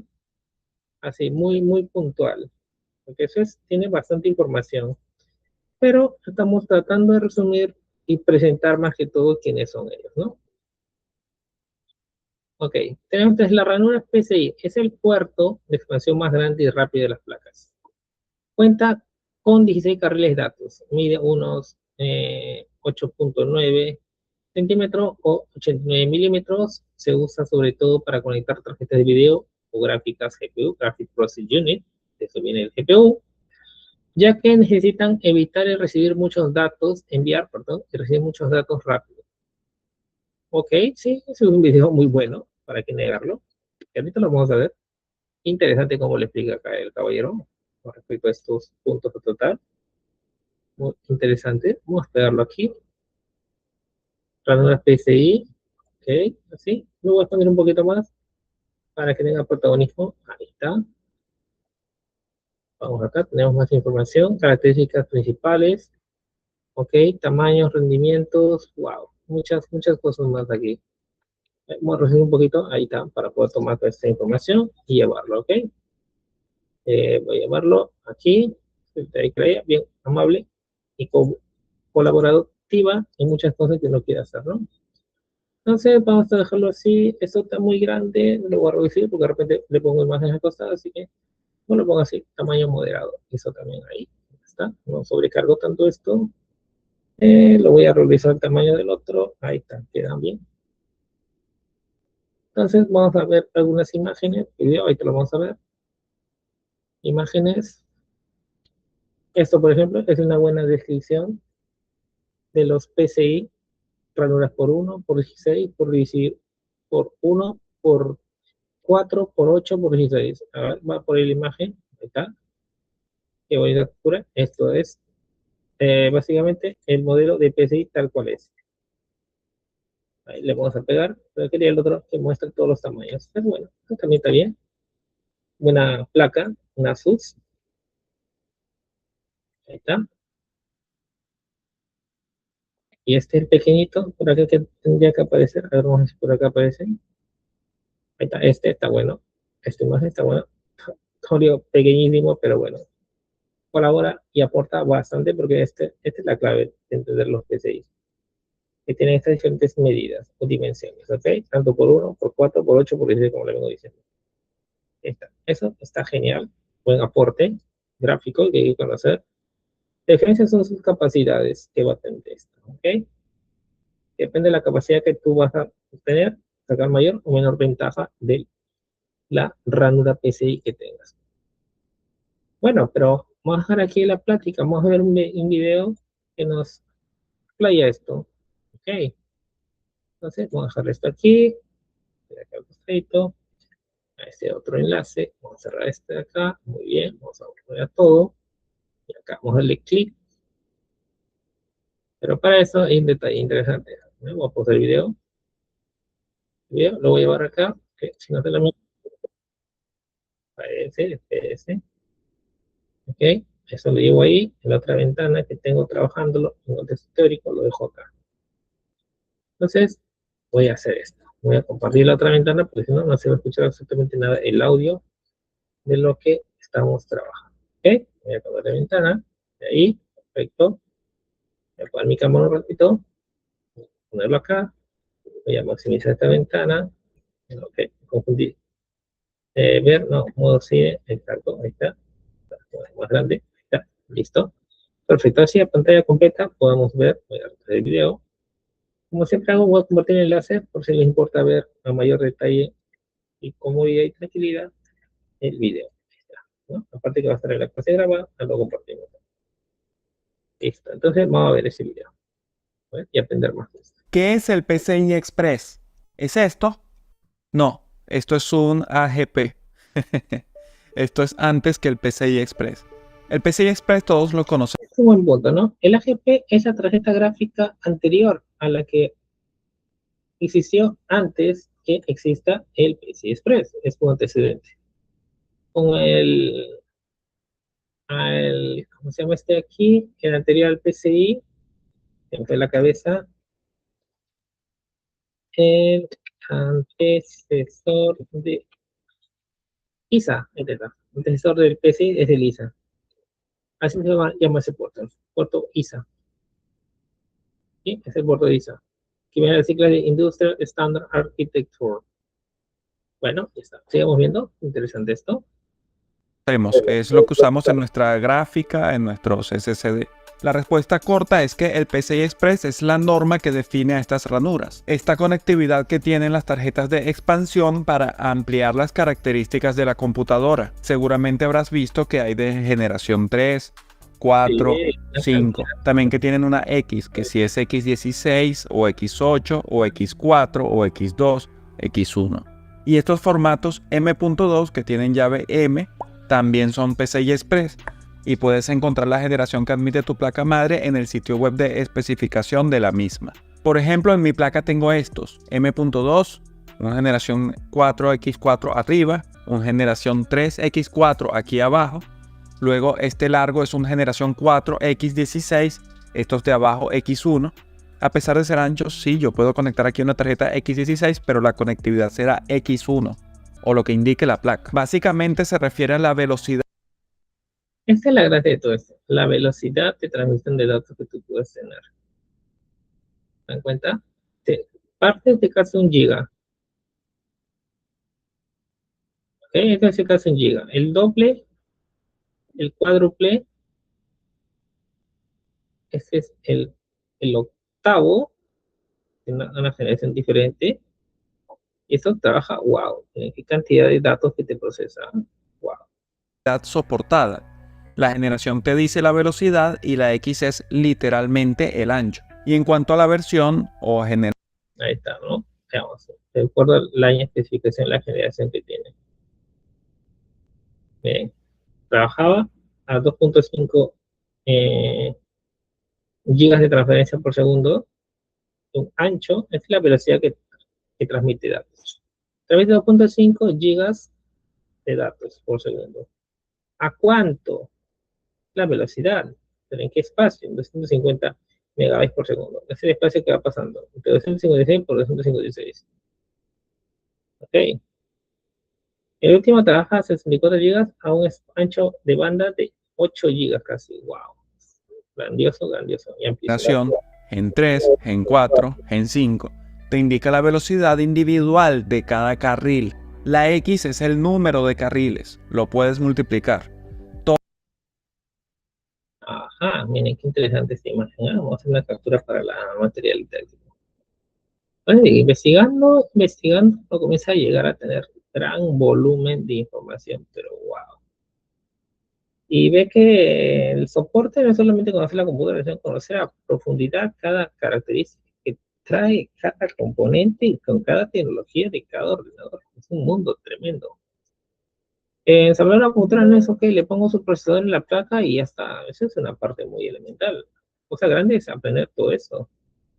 Así, muy, muy puntual. Porque eso tiene bastante información. Pero estamos tratando de resumir y presentar más que todo quiénes son ellos, ¿no? Ok, tenemos entonces la ranura PCI. Es el puerto de expansión más grande y rápido de las placas. Cuenta con 16 carriles de datos, mide unos 8.9 centímetros o 89 milímetros. Se usa sobre todo para conectar tarjetas de video o gráficas GPU, Graphic Processing Unit, de eso viene el GPU, ya que necesitan evitar y recibir muchos datos, enviar, perdón, y recibir muchos datos rápidos. Ok, sí, es un video muy bueno, para que negarlo. Y ahorita lo vamos a ver. Interesante cómo le explica acá el caballero con respecto a estos puntos de total. Muy interesante. Vamos a pegarlo aquí. Ranura PCI. Ok, así. Lo voy a expandir un poquito más para que tenga protagonismo. Ahí está. Vamos acá, tenemos más información. Características principales. Ok, tamaños, rendimientos. Wow, muchas, muchas cosas más aquí. Vamos a reducir un poquito. Ahí está, para poder tomar toda esta información y llevarlo, ok. Voy a llamarlo aquí. Bien amable y colaborativa en muchas cosas que no quiere hacer, ¿no? Entonces vamos a dejarlo así. Esto está muy grande, no lo voy a reducir porque de repente le pongo imágenes acostadas, así que no lo pongo así, tamaño moderado. Eso también ahí está. No sobrecargo tanto esto. Lo voy a revisar el tamaño del otro. Ahí está, quedan bien. Entonces vamos a ver algunas imágenes. Video, ahí te lo vamos a ver. Imágenes. Esto, por ejemplo, es una buena descripción de los PCI, ranuras por 1, por 16, por 16, por 1, por 4, por 8, por 16. A ver, va por ahí la imagen. Ahí está. Qué bonita captura. Esto es básicamente el modelo de PCI tal cual es. Ahí le vamos a pegar, pero quería el otro que muestra todos los tamaños. Es bueno, también está bien. Buena placa, una ASUS. Ahí está. Y este es el pequeñito, por acá que tendría que aparecer. A ver, vamos a ver si por acá aparece. Ahí está, este está bueno. Esta imagen está buena. Código pequeñísimo, pero bueno. Colabora y aporta bastante porque esta es la clave de entender los PCI. Que tienen estas diferentes medidas o dimensiones, ¿ok? Tanto por 1, por 4, por 8, por 16, como le vengo diciendo. Eso está genial. Buen aporte gráfico que hay que conocer. La diferencia son sus capacidades que va a tener esto, ¿ok? Depende de la capacidad que tú vas a tener, sacar mayor o menor ventaja de la ranura PCI que tengas. Bueno, pero vamos a dejar aquí la plática, vamos a ver un video que nos playa esto. Ok, entonces vamos a dejar esto aquí, acá al costadito, a este otro enlace, vamos a cerrar este de acá, muy bien, vamos a poner todo, y acá vamos a darle clic, pero para eso hay un detalle interesante. Vamos a pausar el video, lo voy a llevar acá, que si no se lo PS, ok, eso lo llevo ahí, en la otra ventana que tengo trabajándolo, en el texto teórico, lo dejo acá. Entonces, voy a hacer esto. Voy a compartir la otra ventana porque si no, no se va a escuchar absolutamente nada el audio de lo que estamos trabajando. ¿Ok? Voy a cambiar la ventana. De ahí, perfecto. Voy a poner mi cámara un ratito. Ponerlo acá. Voy a maximizar esta ventana. Ok, confundí. Ver, no, modo cine. Exacto, ahí está. Más grande. Ahí está. Listo. Perfecto. Así a pantalla completa podemos ver, voy a retroceder el video. Como siempre hago, voy a compartir el enlace por si les importa ver a mayor detalle y comodidad y tranquilidad el video. ¿No? Aparte que va a estar en la clase grabada, lo compartimos. Listo. Entonces vamos a ver ese video, ¿vale? Y aprender más de esto. ¿Qué es el PCI Express? ¿Es esto? No, esto es un AGP. Esto es antes que el PCI Express. El PCI Express todos lo conocen. Es un buen punto, ¿no? El AGP es la tarjeta gráfica anterior a la que existió antes que exista el PCI Express. Es un antecedente. Con ¿cómo se llama este aquí? El anterior al PCI, siempre la cabeza, el antecesor de ISA, el antecesor del PCI es el ISA. Así se llama ese puerto ISA. ¿Sí? Es el puerto ISA. Que viene a decir de Industrial Standard Architecture. Bueno, ya está. Sigamos viendo. Interesante esto. Es lo que usamos en nuestra gráfica, en nuestros SSD. La respuesta corta es que el PCI Express es la norma que define a estas ranuras. Esta conectividad que tienen las tarjetas de expansión para ampliar las características de la computadora. Seguramente habrás visto que hay de generación 3, 4, Sí, 5. También que tienen una X, que si es X16 o X8 o X4 o X2, X1. Y estos formatos M.2 que tienen llave M también son PCI Express y puedes encontrar la generación que admite tu placa madre en el sitio web de especificación de la misma. Por ejemplo, en mi placa tengo estos: M.2, una generación 4X4 arriba, una generación 3X4 aquí abajo. Luego este largo es una generación 4X16, estos de abajo X1. A pesar de ser anchos, sí, yo puedo conectar aquí una tarjeta X16, pero la conectividad será X1, o lo que indique la placa. Básicamente se refiere a la velocidad. Esta es la gracia de todo esto. La velocidad de transmisión de datos que tú puedes tener. ¿Se dan cuenta? Parte de casi un giga. ¿Ok? Esto es casi un giga. El doble, el cuádruple, este es el octavo, una generación diferente. Y eso trabaja, wow. Qué cantidad de datos que te procesa. Wow. Soportada. La generación te dice la velocidad y la X es literalmente el ancho. Y en cuanto a la versión o generación, Ahí está, ¿no? Veamos. De acuerdo a la especificación, la generación que tiene. Bien. Trabajaba a 2.5 gigas de transferencia por segundo. Un ancho es la velocidad que transmite datos. Transmite 2.5 gigas de datos por segundo. ¿A cuánto? La velocidad. ¿Pero en qué espacio? En 250 megabytes por segundo. Es el espacio que va pasando entre 256 por 256. Ok. El último trabaja a 64 gigas a un ancho de banda de 8 gigas casi. Wow. Grandioso, grandioso y amplísimo. Gen 3, Gen 4, Gen 5, te indica la velocidad individual de cada carril. La X es el número de carriles, lo puedes multiplicar. Ajá, miren qué interesante esta imagen. Vamos a hacer una captura para la material didáctico. Oye, investigando, uno comienza a llegar a tener gran volumen de información, pero wow. Y ve que el soporte no es solamente conocer la computadora, sino conocer a profundidad cada característica que trae cada componente y con cada tecnología de cada ordenador. Es un mundo tremendo. Ensamblar una computadora no es ok, le pongo su procesador en la placa y ya está. Eso es una parte muy elemental. Cosa grande es aprender todo eso,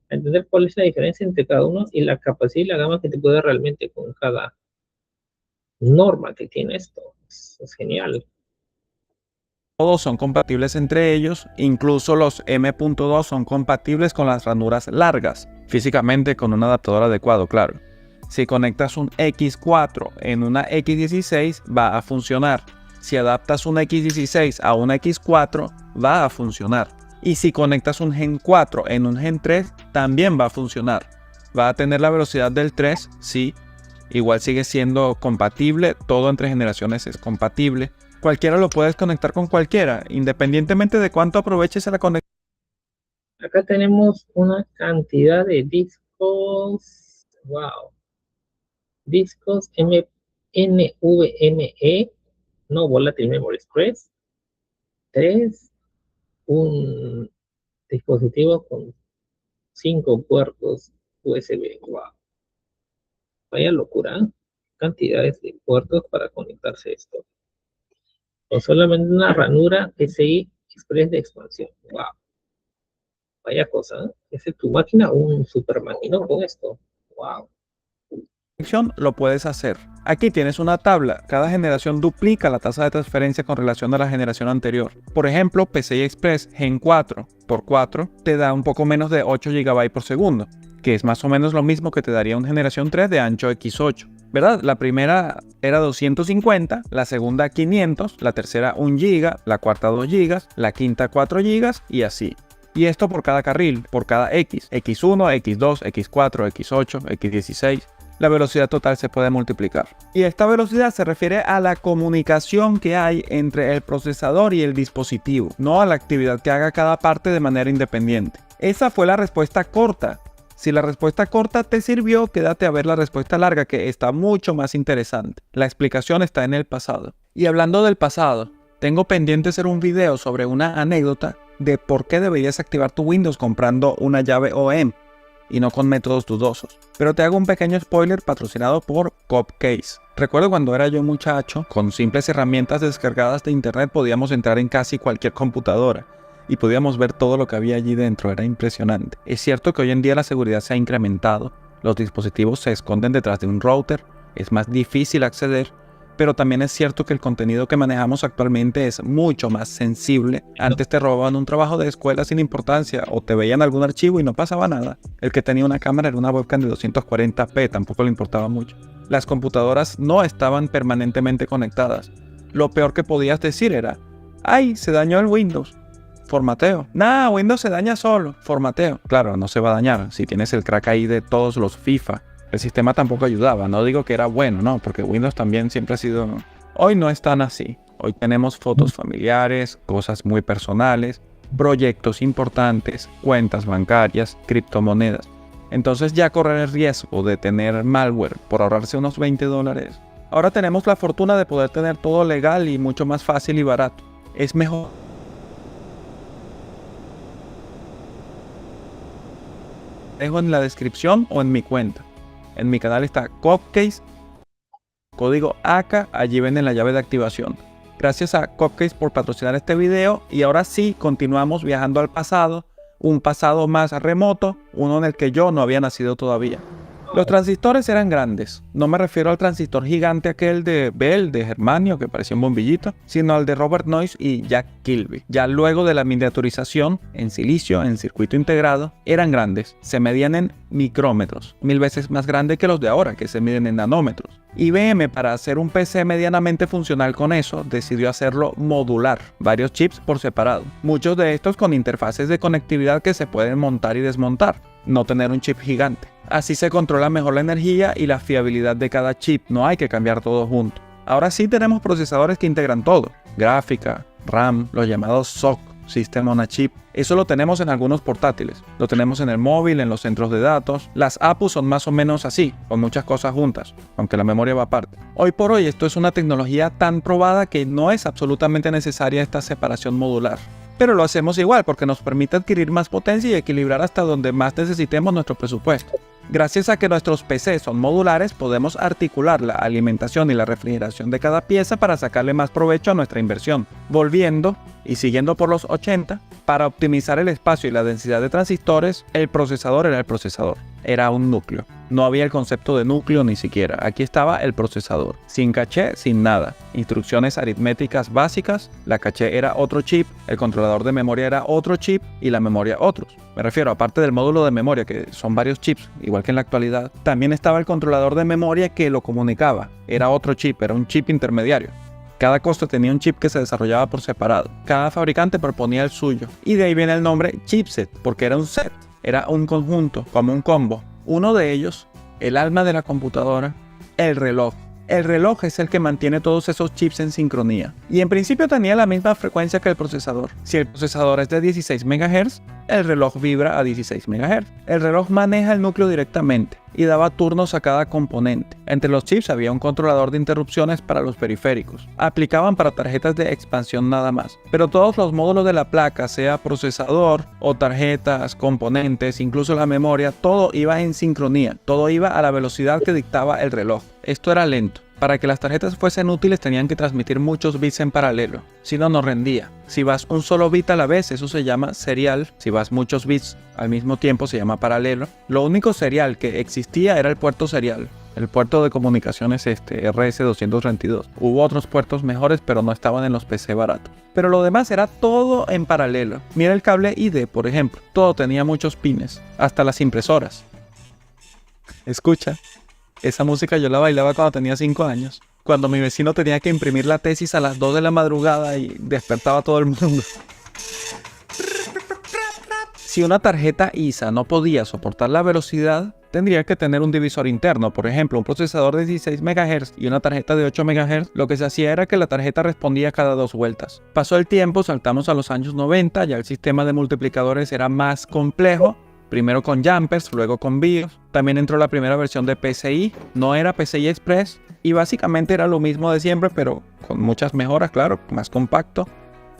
entender cuál es la diferencia entre cada uno y la capacidad y la gama que te puede dar realmente con cada norma que tiene esto. Es genial. Todos son compatibles entre ellos, incluso los M.2 son compatibles con las ranuras largas, físicamente con un adaptador adecuado, claro. Si conectas un X4 en una X16 va a funcionar. Si adaptas un X16 a una X4 va a funcionar. Y si conectas un Gen 4 en un Gen 3 también va a funcionar. Va a tener la velocidad del 3, sí. Igual sigue siendo compatible, todo entre generaciones es compatible. Cualquiera lo puedes conectar con cualquiera, independientemente de cuánto aproveches a la conexión. Acá tenemos una cantidad de discos. Wow. Discos NVMe, no Volatile Memory Express. 3, un dispositivo con 5 puertos USB. Wow. Vaya locura. Cantidades de puertos para conectarse a esto. O solamente una ranura PCI Express de expansión. Wow. Vaya cosa, ¿eh? ¿Es tu máquina un super maquinón con esto? Wow. Lo puedes hacer. Aquí tienes una tabla, cada generación duplica la tasa de transferencia con relación a la generación anterior. Por ejemplo, PCI Express Gen 4 por 4 te da un poco menos de 8 GB por segundo, que es más o menos lo mismo que te daría una generación 3 de ancho X8. ¿Verdad? La primera era 250, la segunda 500, la tercera 1 GB, la cuarta 2 GB, la quinta 4 GB y así. Y esto por cada carril, por cada X, X1, X2, X4, X8, X16. La velocidad total se puede multiplicar. Y esta velocidad se refiere a la comunicación que hay entre el procesador y el dispositivo, no a la actividad que haga cada parte de manera independiente. Esa fue la respuesta corta. Si la respuesta corta te sirvió, quédate a ver la respuesta larga, que está mucho más interesante. La explicación está en el pasado. Y hablando del pasado, tengo pendiente hacer un video sobre una anécdota de por qué deberías activar tu Windows comprando una llave OEM y no con métodos dudosos. Pero te hago un pequeño spoiler patrocinado por Cupcase. Recuerdo cuando era yo muchacho, con simples herramientas descargadas de internet podíamos entrar en casi cualquier computadora y podíamos ver todo lo que había allí dentro, era impresionante. Es cierto que hoy en día la seguridad se ha incrementado, los dispositivos se esconden detrás de un router, es más difícil acceder, pero también es cierto que el contenido que manejamos actualmente es mucho más sensible. Antes te robaban un trabajo de escuela sin importancia o te veían algún archivo y no pasaba nada. El que tenía una cámara era una webcam de 240p, tampoco le importaba mucho. Las computadoras no estaban permanentemente conectadas. Lo peor que podías decir era: ¡ay, se dañó el Windows! Formateo. Nah, Windows se daña solo. Formateo. Claro, no se va a dañar si tienes el crack ahí de todos los FIFA. El sistema tampoco ayudaba, no digo que era bueno, no, porque Windows también siempre ha sido... Hoy no es tan así. Hoy tenemos fotos familiares, cosas muy personales, proyectos importantes, cuentas bancarias, criptomonedas. Entonces ya correr el riesgo de tener malware por ahorrarse unos $20. Ahora tenemos la fortuna de poder tener todo legal y mucho más fácil y barato. Es mejor. Dejo en la descripción o en mi cuenta. En mi canal está Cupcase, código AKA, allí venden la llave de activación. Gracias a Cupcase por patrocinar este video y ahora sí continuamos viajando al pasado, un pasado más remoto, uno en el que yo no había nacido todavía. Los transistores eran grandes, no me refiero al transistor gigante aquel de Bell, de Germanio, que parecía un bombillito, sino al de Robert Noyce y Jack Kilby. Ya luego de la miniaturización, en silicio, en circuito integrado, eran grandes, se medían en micrómetros, 1000 veces más grande que los de ahora, que se miden en nanómetros. IBM, para hacer un PC medianamente funcional con eso, decidió hacerlo modular, varios chips por separado, muchos de estos con interfaces de conectividad que se pueden montar y desmontar, no tener un chip gigante. Así se controla mejor la energía y la fiabilidad de cada chip, no hay que cambiar todo junto. Ahora sí tenemos procesadores que integran todo, gráfica, RAM, los llamados SoC, System on a Chip. Eso lo tenemos en algunos portátiles, lo tenemos en el móvil, en los centros de datos. Las APUs son más o menos así, con muchas cosas juntas, aunque la memoria va aparte. Hoy por hoy esto es una tecnología tan probada que no es absolutamente necesaria esta separación modular. Pero lo hacemos igual porque nos permite adquirir más potencia y equilibrar hasta donde más necesitemos nuestro presupuesto. Gracias a que nuestros PCs son modulares, podemos articular la alimentación y la refrigeración de cada pieza para sacarle más provecho a nuestra inversión. Volviendo y siguiendo por los 80, para optimizar el espacio y la densidad de transistores, el procesador era el procesador. Era un núcleo. No había el concepto de núcleo ni siquiera. Aquí estaba el procesador. Sin caché, sin nada. Instrucciones aritméticas básicas. La caché era otro chip, el controlador de memoria era otro chip y la memoria otros. Me refiero, aparte del módulo de memoria, que son varios chips, igual que en la actualidad, también estaba el controlador de memoria que lo comunicaba. Era otro chip, era un chip intermediario. Cada cosa tenía un chip que se desarrollaba por separado. Cada fabricante proponía el suyo. Y de ahí viene el nombre chipset, porque era un set. Era un conjunto, como un combo. Uno de ellos, el alma de la computadora, el reloj. El reloj es el que mantiene todos esos chips en sincronía. Y en principio tenía la misma frecuencia que el procesador. Si el procesador es de 16 MHz, el reloj vibra a 16 MHz. El reloj maneja el núcleo directamente y daba turnos a cada componente. Entre los chips había un controlador de interrupciones para los periféricos. Aplicaban para tarjetas de expansión nada más. Pero todos los módulos de la placa, sea procesador o tarjetas, componentes, incluso la memoria, todo iba en sincronía. Todo iba a la velocidad que dictaba el reloj. Esto era lento. Para que las tarjetas fuesen útiles tenían que transmitir muchos bits en paralelo, si no, no rendía. Si vas un solo bit a la vez, eso se llama serial. Si vas muchos bits al mismo tiempo, se llama paralelo. Lo único serial que existía era el puerto serial, el puerto de comunicaciones RS232. Hubo otros puertos mejores, pero no estaban en los PC baratos. Pero lo demás era todo en paralelo. Mira el cable ID, por ejemplo. Todo tenía muchos pines, hasta las impresoras. Escucha. Esa música yo la bailaba cuando tenía 5 años. Cuando mi vecino tenía que imprimir la tesis a las 2 de la madrugada y despertaba a todo el mundo. Si una tarjeta ISA no podía soportar la velocidad, tendría que tener un divisor interno. Por ejemplo, un procesador de 16 MHz y una tarjeta de 8 MHz. Lo que se hacía era que la tarjeta respondía cada 2 vueltas. Pasó el tiempo, saltamos a los años 90, ya el sistema de multiplicadores era más complejo. Primero con jumpers, luego con BIOS. También entró la primera versión de PCI. No era PCI Express. Y básicamente era lo mismo de siempre, pero con muchas mejoras, claro. Más compacto,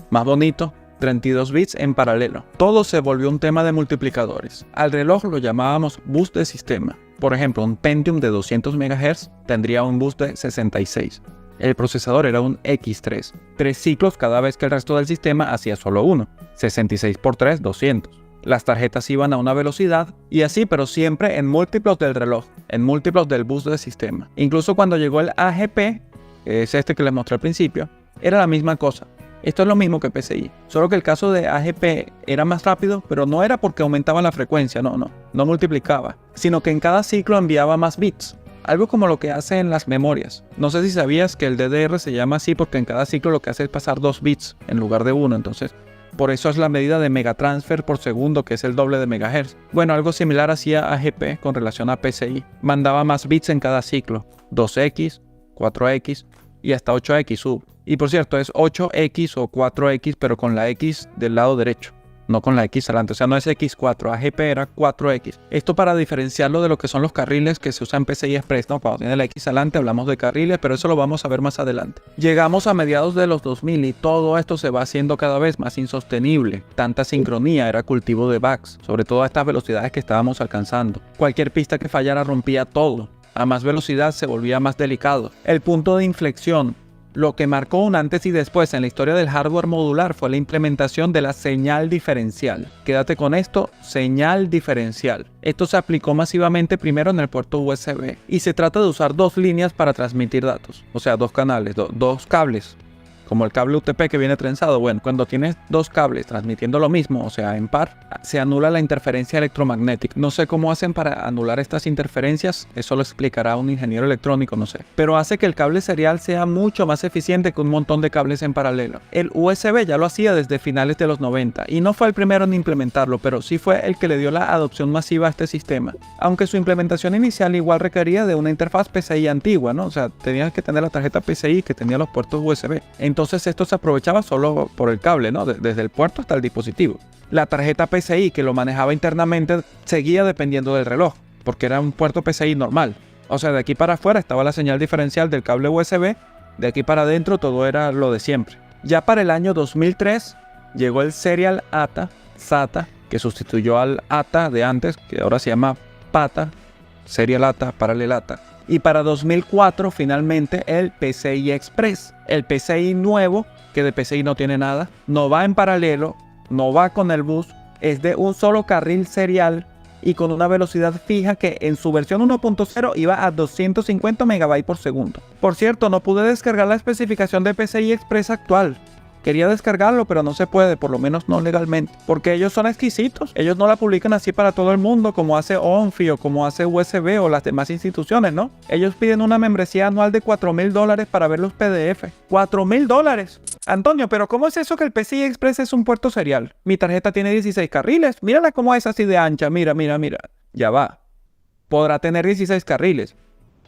más bonito. 32 bits en paralelo. Todo se volvió un tema de multiplicadores. Al reloj lo llamábamos bus de sistema. Por ejemplo, un Pentium de 200 MHz tendría un bus de 66. El procesador era un X3. 3 ciclos cada vez que el resto del sistema hacía solo uno. 66 por 3, 200. Las tarjetas iban a una velocidad y así, pero siempre en múltiplos del reloj, en múltiplos del bus de sistema. Incluso cuando llegó el AGP, que es este que les mostré al principio, era la misma cosa. Esto es lo mismo que PCI, solo que el caso de AGP era más rápido, pero no era porque aumentaba la frecuencia, no multiplicaba, sino que en cada ciclo enviaba más bits. Algo como lo que hace en las memorias. No sé si sabías que el DDR se llama así porque en cada ciclo lo que hace es pasar 2 bits en lugar de 1, entonces por eso es la medida de megatransfer por segundo, que es el doble de megahertz. Bueno, algo similar hacía AGP con relación a PCI. Mandaba más bits en cada ciclo. 2X, 4X y hasta 8X sub. Y por cierto, es 8X o 4X, pero con la X del lado derecho. No con la X adelante, o sea, no es X4, AGP era 4X. Esto para diferenciarlo de lo que son los carriles que se usan en PCI Express, ¿no? Cuando tiene la X adelante hablamos de carriles, pero eso lo vamos a ver más adelante. Llegamos a mediados de los 2000 y todo esto se va haciendo cada vez más insostenible. Tanta sincronía era cultivo de bugs, sobre todo a estas velocidades que estábamos alcanzando. Cualquier pista que fallara rompía todo. A más velocidad se volvía más delicado. El punto de inflexión, lo que marcó un antes y después en la historia del hardware modular, fue la implementación de la señal diferencial. Quédate con esto, señal diferencial. Esto se aplicó masivamente primero en el puerto USB y se trata de usar 2 líneas para transmitir datos, o sea, 2 canales, 2 cables. Como el cable UTP que viene trenzado. Bueno, cuando tienes 2 cables transmitiendo lo mismo, o sea, en par, se anula la interferencia electromagnética. No sé cómo hacen para anular estas interferencias, eso lo explicará un ingeniero electrónico, no sé. Pero hace que el cable serial sea mucho más eficiente que un montón de cables en paralelo. El USB ya lo hacía desde finales de los 90 y no fue el primero en implementarlo, pero sí fue el que le dio la adopción masiva a este sistema. Aunque su implementación inicial igual requería de una interfaz PCI antigua, ¿no? O sea, tenías que tener la tarjeta PCI que tenía los puertos USB. Entonces entonces esto se aprovechaba solo por el cable, ¿no? Desde el puerto hasta el dispositivo. La tarjeta PCI que lo manejaba internamente seguía dependiendo del reloj, porque era un puerto PCI normal. O sea, de aquí para afuera estaba la señal diferencial del cable USB, de aquí para adentro todo era lo de siempre. Ya para el año 2003 llegó el Serial SATA, que sustituyó al ATA de antes, que ahora se llama PATA, Serial ATA, Parallel ATA. Y para 2004 finalmente el PCI Express, el PCI nuevo, que de PCI no tiene nada, no va en paralelo, no va con el bus, es de un solo carril serial y con una velocidad fija que en su versión 1.0 iba a 250 MB por segundo. Por cierto, no pude descargar la especificación de PCI Express actual. Quería descargarlo, pero no se puede, por lo menos no legalmente, porque ellos son exquisitos. Ellos no la publican así para todo el mundo, como hace ONFI o como hace USB o las demás instituciones, ¿no? Ellos piden una membresía anual de $4,000 para ver los PDF. $4,000. Antonio, pero ¿cómo es eso que el PCI Express es un puerto serial? Mi tarjeta tiene 16 carriles. Mírala cómo es así de ancha. Mira. Ya va. Podrá tener 16 carriles,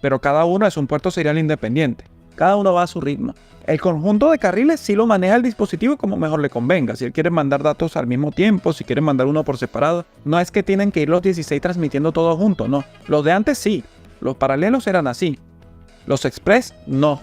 pero cada uno es un puerto serial independiente. Cada uno va a su ritmo. El conjunto de carriles sí lo maneja el dispositivo como mejor le convenga. Si él quiere mandar datos al mismo tiempo, si quiere mandar uno por separado. No es que tienen que ir los 16 transmitiendo todo junto, no. Los de antes sí. Los paralelos eran así. Los express no.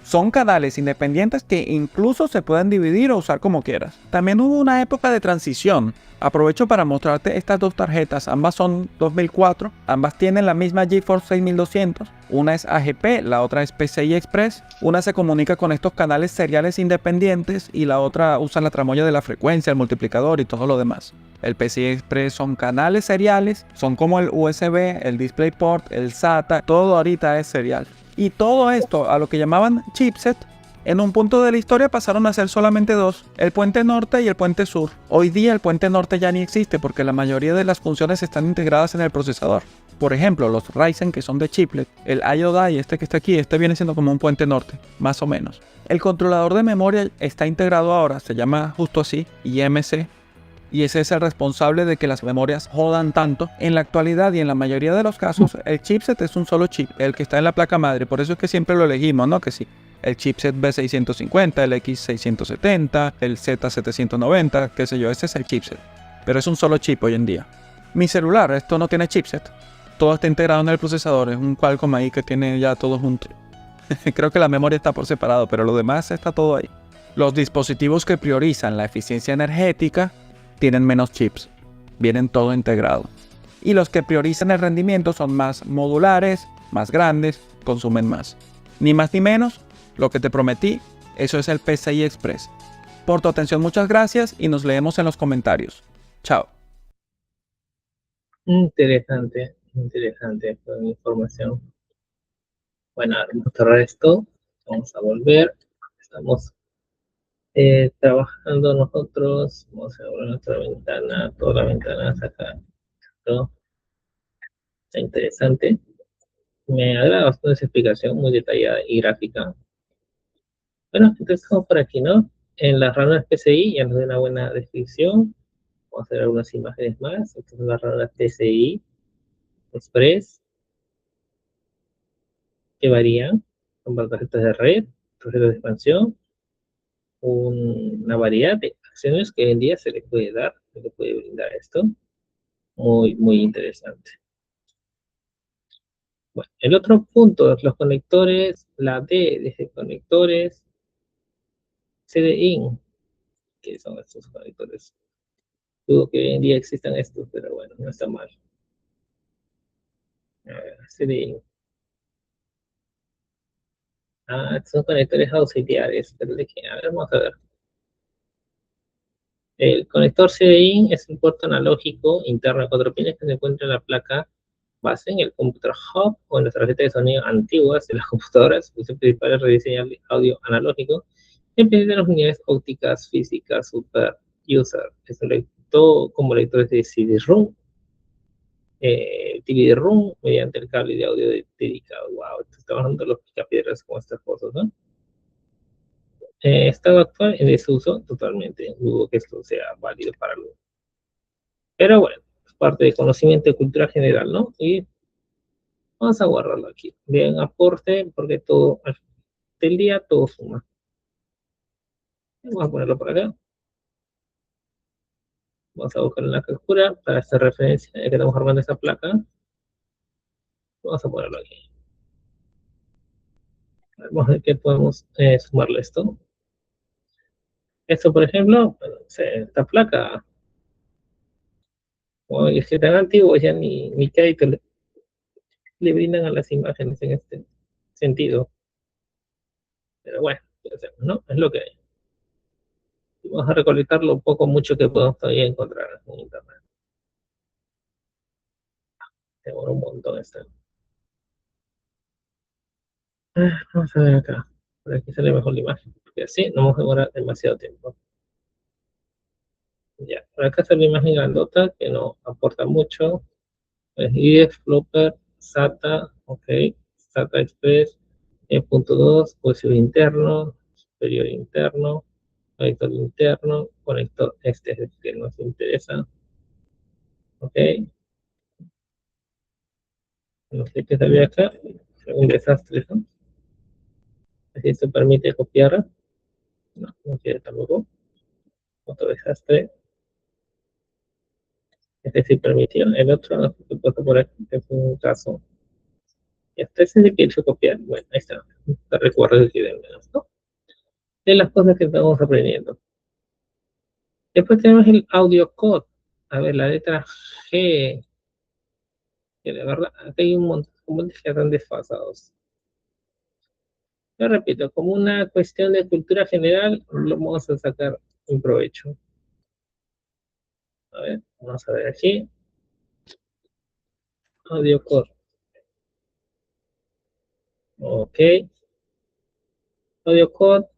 Son canales independientes que incluso se pueden dividir o usar como quieras. También hubo una época de transición. Aprovecho para mostrarte estas dos tarjetas. Ambas son 2004. Ambas tienen la misma GeForce 6200. Una es AGP, la otra es PCI Express. Una se comunica con estos canales seriales independientes y la otra usa la tramoya de la frecuencia, el multiplicador y todo lo demás. El PCI Express son canales seriales, son como el USB, el DisplayPort, el SATA, todo ahorita es serial. Y todo esto, a lo que llamaban chipset, en un punto de la historia pasaron a ser solamente dos, el puente norte y el puente sur. Hoy día el puente norte ya ni existe porque la mayoría de las funciones están integradas en el procesador. Por ejemplo, los Ryzen que son de chiplet, el IO-Die, este que está aquí, este viene siendo como un puente norte, más o menos. El controlador de memoria está integrado ahora, se llama justo así, IMC. Y ese es el responsable de que las memorias jodan tanto. En la actualidad y en la mayoría de los casos, el chipset es un solo chip, el que está en la placa madre. Por eso es que siempre lo elegimos, ¿no? Que sí, el chipset B650, el X670, el Z790, qué sé yo, ese es el chipset. Pero es un solo chip hoy en día. Mi celular, esto no tiene chipset. Todo está integrado en el procesador, es un Qualcomm ahí que tiene ya todo junto. Creo que la memoria está por separado, pero lo demás está todo ahí. Los dispositivos que priorizan la eficiencia energética tienen menos chips, vienen todo integrado. Y los que priorizan el rendimiento son más modulares, más grandes, consumen más. Ni más ni menos, lo que te prometí, eso es el PCI Express. Por tu atención muchas gracias y nos leemos en los comentarios. Chao. Interesante toda la información. Bueno, vamos a cerrar esto. Vamos a volver. Estamos trabajando nosotros. Vamos a abrir nuestra ventana, todas las ventanas acá. ¿No? Está interesante. Me agrada bastante esa explicación, muy detallada y gráfica. Bueno, entonces estamos por aquí, ¿no? En las ranuras PCI ya nos da una buena descripción. Vamos a hacer algunas imágenes más. Estas son las ranuras PCI Express, que varían. Son para tarjetas de red, tarjetas de expansión, una variedad de acciones que hoy en día se le puede dar, se le puede brindar esto. Muy interesante. Bueno, el otro punto es los conectores, la D desde conectores CDIN, que son estos conectores. Dudo que hoy en día existan estos, pero bueno, no está mal. A ver, CDIN. Ah, estos son conectores auxiliares, pero de qué, a ver, vamos a ver. El conector CDIN es un puerto analógico interno de 4 pines que se encuentra en la placa base, en el computer hub o en las tarjetas de sonido antiguas de las computadoras. Su función principal es rediseñar el audio analógico dependiendo de las unidades ópticas, físicas, super user. Es un lector como lectores de CD-ROM, DVD-ROM mediante el cable de audio dedicado. Wow, esto está bajando los picapiedras con estas cosas, ¿no? Estado actual en desuso totalmente. Dudo que esto sea válido para luego. Pero bueno, es parte de conocimiento de cultura general, ¿no? Y vamos a guardarlo aquí. Bien, aporte, porque todo, al del día todo suma. Vamos a ponerlo por acá. Vamos a buscar una captura para esta referencia, ya que estamos armando esta placa. Vamos a ponerlo aquí. Vamos a ver qué podemos sumarle esto. Esto, por ejemplo, bueno, esta placa, como es que tan antiguo, ya ni crédito le brindan a las imágenes en este sentido. Pero bueno, ¿qué hacemos, no? Es lo que hay. Y vamos a recolectar lo poco mucho que podemos todavía encontrar en internet. Demora un montón esto. Vamos a ver acá. Por aquí sale mejor la imagen. Porque así no vamos a demorar demasiado tiempo. Ya, por acá sale la imagen grandota que no aporta mucho. Es IDEX, Flopper, SATA, ok. SATA Express, E.2, positivo interno, superior interno, conector interno, conector este es el que nos interesa, ok. No sé qué salió acá, un desastre, ¿no? Así se permite copiar, no quiere tampoco, otro desastre. Este sí permitió, el otro no se puede por aquí, es un caso. Y hasta ese sí que hizo copiar, bueno, ahí está, te recuerdo que de menos, ¿no? De las cosas que estamos aprendiendo. Después tenemos el audio code. A ver, la letra G, que de verdad, acá hay un montón que están desfasados. Yo repito, como una cuestión de cultura general, lo vamos a sacar un provecho. A ver, vamos a ver aquí. Audio code. Ok. Audio code.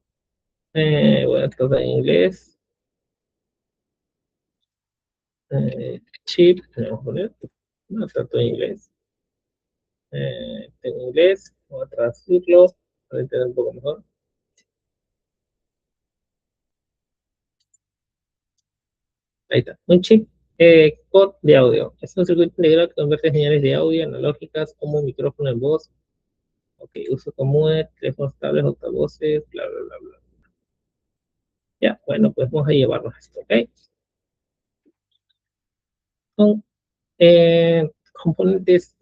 Bueno, todo en inglés. Chip. Vamos a poner. No, está todo en inglés. En inglés. Vamos a traducirlo para entender un poco mejor. Ahí está. Un chip code de audio. Es un circuito integrado que convierte señales de audio analógicas como micrófono en voz. Ok, uso común, teléfonos tablets, altavoces, bla, bla, bla, bla. Ya, bueno, pues vamos a llevarnos esto, ¿ok? Son componentes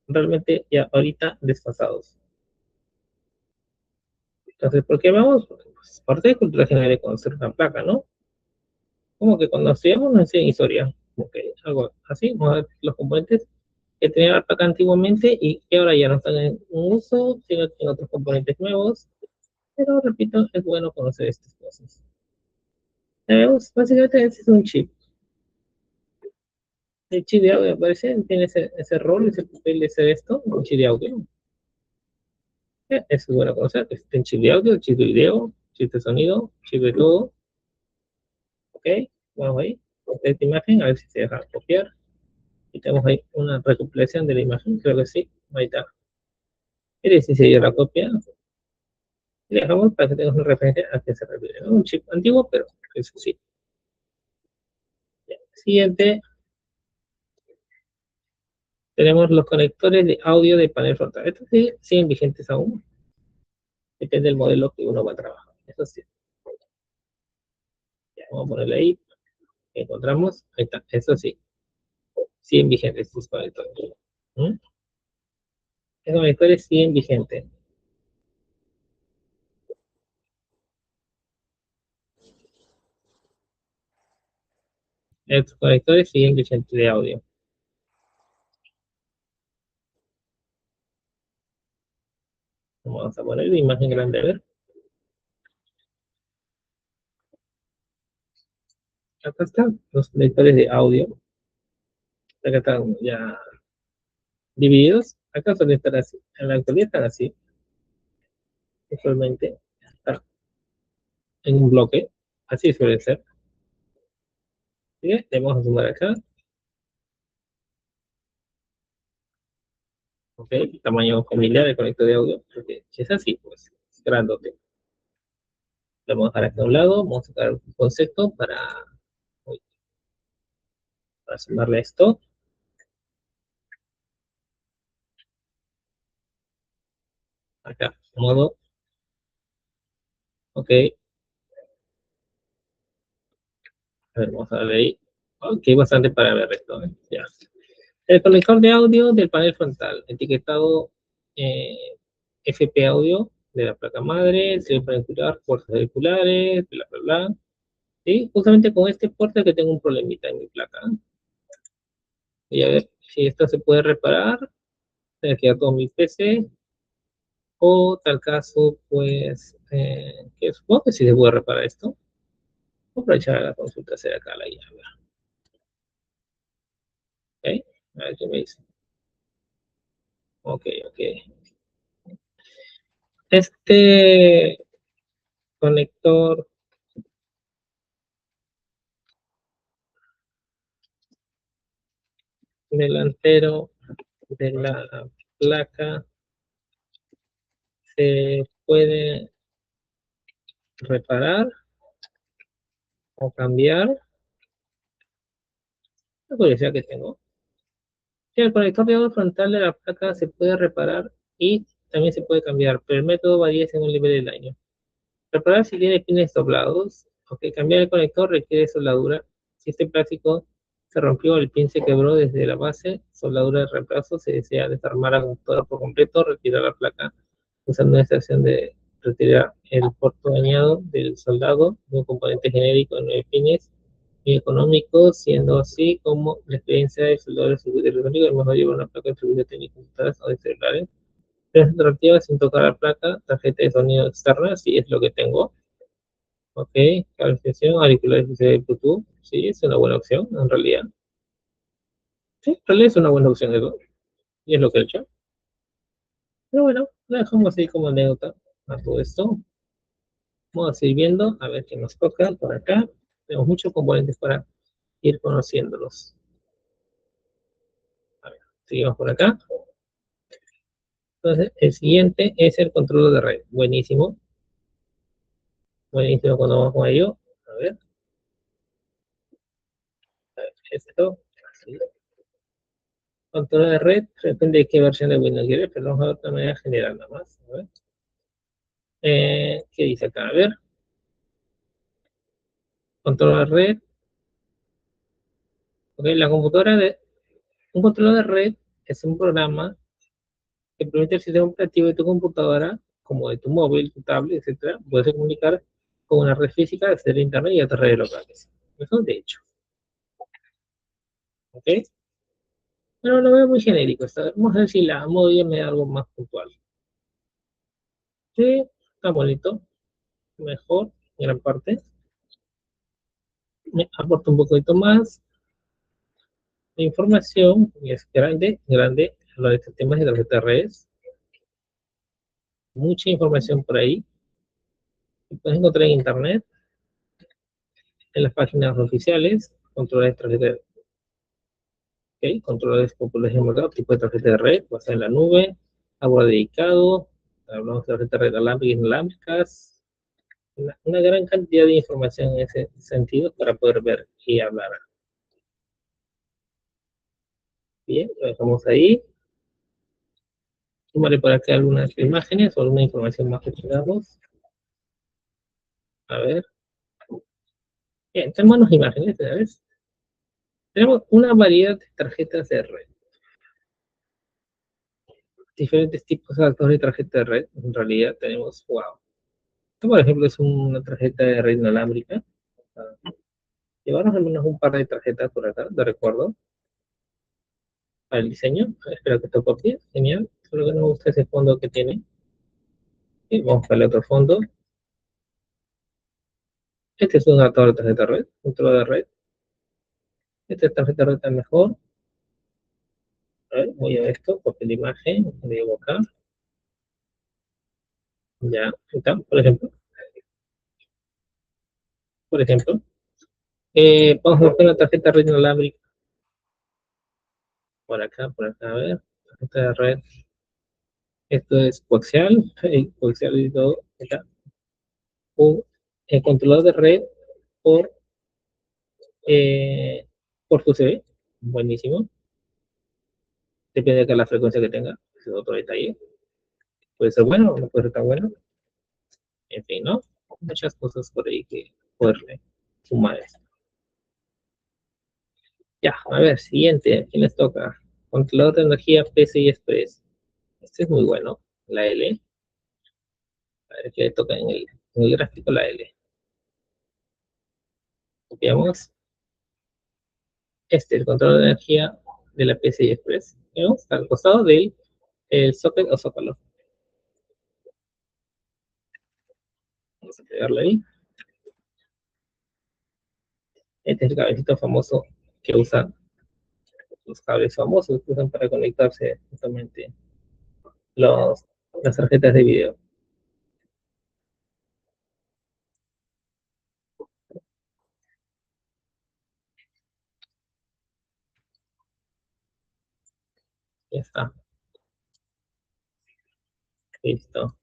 realmente ya ahorita desfasados. Entonces, ¿por qué vamos? Pues parte de cultura general de conocer una placa, ¿no? Como que cuando estudiamos nos enseñan historia, como que algo así, vamos a ver los componentes que tenía la placa antiguamente y que ahora ya no están en uso, sino que en otros componentes nuevos. Pero repito, es bueno conocer estas cosas. Básicamente ese es un chip. El chip de audio, me parece, tiene ese rol, ese papel de ser esto, un chip de audio. Es bueno conocer, existen chip de audio, chip de video, chip de sonido, chip de todo. Ok, vamos ahí. Esta imagen, a ver si se deja copiar. Y tenemos ahí una recopilación de la imagen, creo que sí. Ahí está. Mire si se dio la copia. Y dejamos para que tengas una referencia a qué se refiere, ¿no? Un chip antiguo, pero eso sí. Ya. Siguiente, tenemos los conectores de audio de panel frontal. Estos sí, siguen vigentes aún. Depende del modelo que uno va a trabajar. Eso sí. Ya, vamos a ponerle ahí. Encontramos. Ahí está. Eso sí. Siguen vigentes estos conectores. ¿Mm? Estos conectores siguen vigentes. Estos conectores siguen vigentes de audio. Vamos a poner la imagen grande a ver. Acá están los conectores de audio. Acá están ya divididos. Acá suelen estar así. En la actualidad están así. Usualmente están en un bloque. Así suele ser. Bien, le vamos a sumar acá. Ok, tamaño familiar del conector de audio. Porque si es así, pues es grandote. Lo vamos a dejar acá a un lado. Vamos a sacar un concepto para sumarle esto. Acá, modo. Ok, A ver, vamos a darle ahí. Ok, bastante para ver esto, ¿eh? Ya. El conector de audio del panel frontal, etiquetado FP audio de la placa madre, selección auricular, puertos auriculares, bla, bla, bla. ¿Sí? Justamente con este puerto que tengo un problemita en mi placa. Voy a ver si esto se puede reparar. Se queda todo mi PC. O tal caso, pues, que supongo que sí se puede reparar esto. Voy a aprovechar la consulta, hacer acá la llave. ¿Ok? A ver qué me dice. Ok, ok. Este conector delantero de la placa se puede reparar o cambiar. La curiosidad que tengo. Sí, el conector de audio frontal de la placa se puede reparar y también se puede cambiar, pero el método varía según el nivel de daño. Reparar si tiene pines doblados. Ok, cambiar el conector requiere soldadura. Si este plástico se rompió, el pin se quebró desde la base, soldadura de reemplazo. Se desea desarmar la computadora por completo, retirar la placa usando una estación de retirar el puerto dañado del soldado de un componente genérico de 9 pines y económico, siendo así como la experiencia del soldador de circuito electrónico, es mejor llevar una placa de servicio técnico computadoras o de celulares. Tres alternativas sin tocar la placa, tarjeta de sonido externa, si es lo que tengo. Ok, calificación, auriculares de Bluetooth, sí, es una buena opción, en realidad. Sí, en realidad es una buena opción eso, y es lo que he hecho. Pero bueno, lo dejamos ahí como anécdota a todo esto. Vamos a seguir viendo, a ver qué nos toca por acá. Tenemos muchos componentes para ir conociéndolos. A ver, seguimos por acá. Entonces, el siguiente es el control de red. Buenísimo. Buenísimo cuando vamos con ello. A ver, esto. Así. Control de red, depende de qué versión de Windows quieres, pero vamos a ver de manera general nada más. A ver. ¿Qué dice acá? A ver. Control de red. Ok, la computadora de. Un control de red es un programa que permite el sistema operativo de tu computadora, como de tu móvil, tu tablet, etcétera, puedes comunicar con una red física, acceder a internet y a otras redes locales. Eso de hecho. ¿Ok? Pero lo veo muy genérico. Vamos a ver si la Modia me da algo más puntual. Sí, está bonito. Mejor, en gran parte. Me aporta un poquito más de información. Y es grande, grande. Lo de estos temas de tarjeta de redes. Mucha información por ahí. Puedes encontrar en internet, en las páginas oficiales, controles de tarjeta, ¿ok? Controles populares de mercado, tipo de tarjeta de red, basada en la nube, algo dedicado, hablamos de tarjeta de red alámbricas y inalámbricas, una gran cantidad de información en ese sentido para poder ver y hablar. Bien, lo dejamos ahí. Sumaré por acá algunas imágenes o alguna información más que tengamos. A ver. Bien, tenemos unas imágenes, ¿sabes? Tenemos una variedad de tarjetas de red. Diferentes tipos de actores de tarjeta de red. En realidad tenemos, wow. Esto, por ejemplo, es una tarjeta de red inalámbrica. Llevamos al menos un par de tarjetas por acá, de recuerdo, para el diseño. Espero que esto copie. Genial. Solo que no me gusta ese fondo que tiene. Y vamos para el otro fondo. Este es un adaptador de tarjeta red, control de red. Esta tarjeta red está mejor. A ver, voy a esto, copio la imagen, le digo acá. Ya, está, por ejemplo, vamos a buscar la tarjeta red inalámbrica. Por acá, a ver. Tarjeta de red. Esto es coaxial, coaxial y todo. Acá. Un controlador de red por, por QCB. Buenísimo. Depende de la frecuencia que tenga. Ese es otro detalle. Puede ser bueno o no puede ser tan bueno. En fin, ¿no? Muchas cosas por ahí que poderle sumar esto. Ya, a ver, siguiente, ¿quién les toca? Controlador de energía PCI Express. Este es muy bueno, la L. A ver, ¿qué le toca en el gráfico la L? Copiamos. Este, el control de energía de la PCI Express. Vemos al costado del el socket o zócalo. Vamos a pegarlo ahí. Este es el cablecito famoso que usan los cables famosos que usan para conectarse justamente los, las tarjetas de video. Ya está. Listo.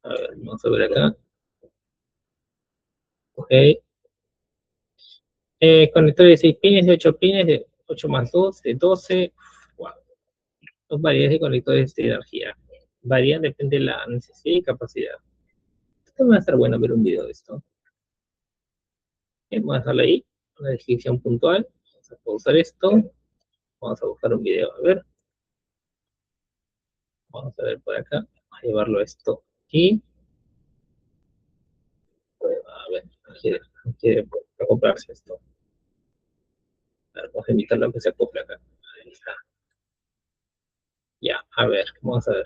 A ver, vamos a ver acá. Ok. Conector de 6 pines, de 8 pines, de 8 más 2, de 12. Wow. Dos variedades de conectores de energía. Varían, depende de la necesidad y capacidad. Esto va a estar bueno ver un video de esto. Vamos a dejarlo ahí. Una descripción puntual. Vamos a pausar esto. Vamos a buscar un video. A ver. Vamos a ver por acá. Vamos a llevarlo a esto aquí. A ver, quiere comprarse esto. A ver, vamos a invitarlo a que se acople acá. Ahí está. Ya, a ver, vamos a ver.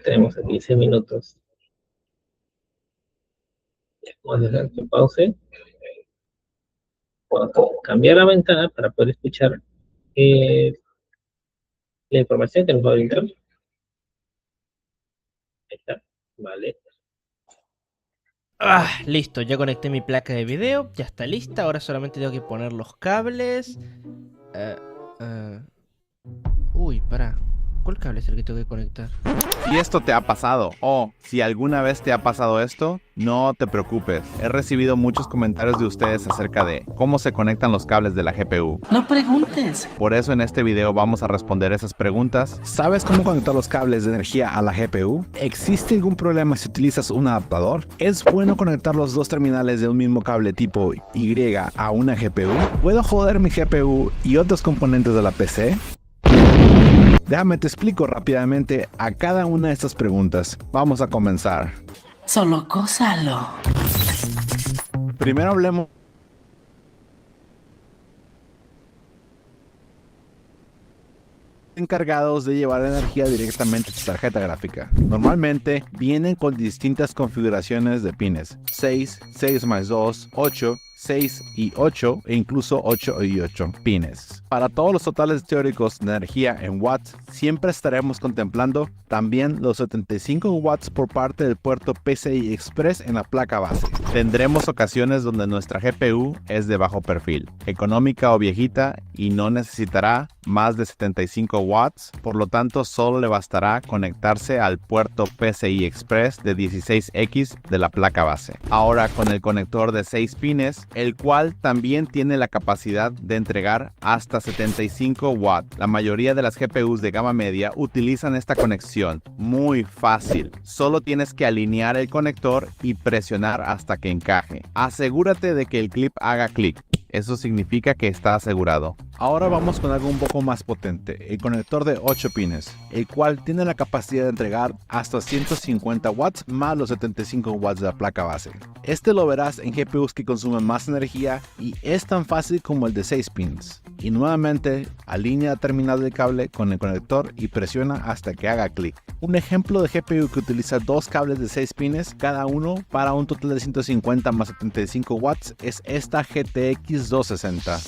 Tenemos aquí 15 minutos. Vamos a dejar que pause. Vamos a cambiar la ventana para poder escuchar la información que nos va a brindar. Ahí está. Vale. Listo, ya conecté mi placa de video, ya está lista, ahora solamente tengo que poner los cables. Uy, pará, ¿cuál cable es el que tengo que conectar? Si esto te ha pasado o si alguna vez te ha pasado esto, no te preocupes. He recibido muchos comentarios de ustedes acerca de cómo se conectan los cables de la GPU. No preguntes. Por eso en este video vamos a responder esas preguntas. ¿Sabes cómo conectar los cables de energía a la GPU? ¿Existe algún problema si utilizas un adaptador? ¿Es bueno conectar los dos terminales de un mismo cable tipo Y a una GPU? ¿Puedo joder mi GPU y otros componentes de la PC? Déjame te explico rápidamente a cada una de estas preguntas. Vamos a comenzar. Solo gózalo. Primero hablemos encargados de llevar energía directamente a tu tarjeta gráfica. Normalmente vienen con distintas configuraciones de pines: 6, 6 más 2, 8, 6 y 8 e incluso 8 y 8 pines. Para todos los totales teóricos de energía en watts, siempre estaremos contemplando también los 75 watts por parte del puerto PCI Express en la placa base. Tendremos ocasiones donde nuestra GPU es de bajo perfil, económica o viejita y no necesitará más de 75 watts, por lo tanto solo le bastará conectarse al puerto PCI Express de 16X de la placa base. Ahora con el conector de 6 pines, el cual también tiene la capacidad de entregar hasta 75 watts. La mayoría de las GPUs de gama media utilizan esta conexión. Muy fácil. Solo tienes que alinear el conector y presionar hasta que encaje. Asegúrate de que el clip haga clic. Eso significa que está asegurado. Ahora vamos con algo un poco más potente, el conector de 8 pines, el cual tiene la capacidad de entregar hasta 150 watts más los 75 watts de la placa base. Este lo verás en GPUs que consumen más energía y es tan fácil como el de 6 pins. Y nuevamente, alinea la terminal del cable con el conector y presiona hasta que haga clic. Un ejemplo de GPU que utiliza dos cables de 6 pines cada uno para un total de 150 más 75 watts es esta GTX 260.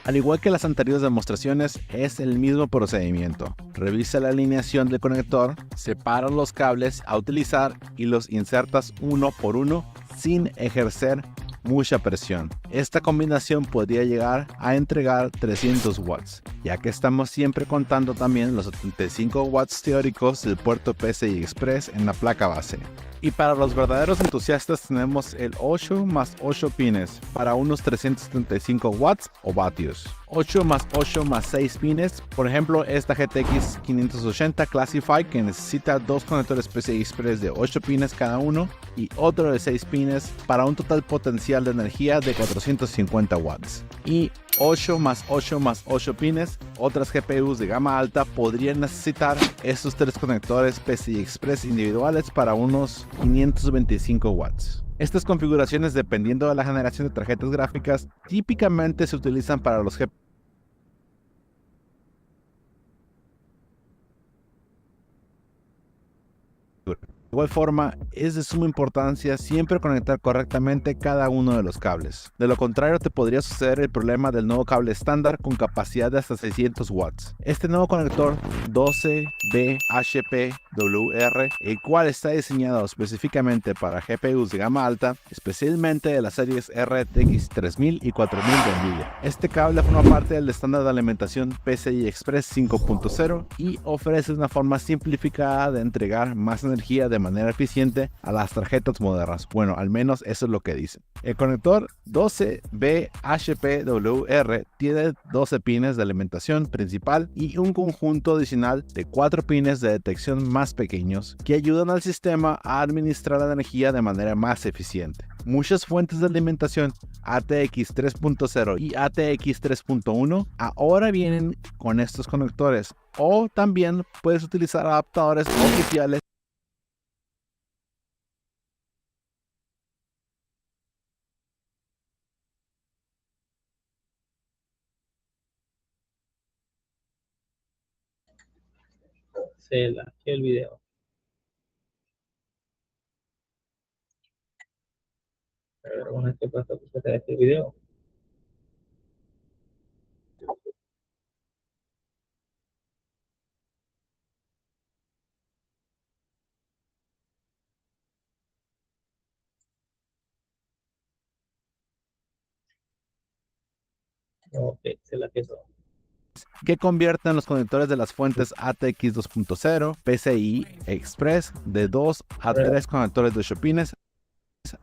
Al igual que las anteriores demostraciones, es el mismo procedimiento. Revisa la alineación del conector, separa los cables a utilizar y los insertas uno por uno sin ejercer mucha presión. Esta combinación podría llegar a entregar 300 watts, ya que estamos siempre contando también los 75 watts teóricos del puerto PCI Express en la placa base. Y para los verdaderos entusiastas tenemos el 8 más 8 pines para unos 375 watts o vatios. 8 más 8 más 6 pines, por ejemplo esta GTX 580 Classify que necesita dos conectores PCI Express de 8 pines cada uno y otro de 6 pines para un total potencial de energía de 450 watts. Y 8 más 8 más 8 pines, otras GPUs de gama alta podrían necesitar estos tres conectores PCI Express individuales para unos 525 watts. Estas configuraciones, dependiendo de la generación de tarjetas gráficas, típicamente se utilizan para los GPUs. De igual forma, es de suma importancia siempre conectar correctamente cada uno de los cables. De lo contrario, te podría suceder el problema del nuevo cable estándar con capacidad de hasta 600 watts. Este nuevo conector 12BHPWR, el cual está diseñado específicamente para GPUs de gama alta, especialmente de las series RTX 3000 y 4000 de Nvidia. Este cable forma parte del estándar de alimentación PCI Express 5.0 y ofrece una forma simplificada de entregar más energía de manera eficiente a las tarjetas modernas. Bueno, al menos eso es lo que dicen. El conector 12BHPWR tiene 12 pines de alimentación principal y un conjunto adicional de 4 pines de detección más pequeños que ayudan al sistema a administrar la energía de manera más eficiente. Muchas fuentes de alimentación ATX 3.0 y ATX 3.1 ahora vienen con estos conectores, o también puedes utilizar adaptadores oficiales. Se la el video. A ver, vamos a ver qué pasa con este video. Ok, se la quedó. Que convierten los conectores de las fuentes ATX 2.0, PCI Express de 2 a 3 conectores de 8 pines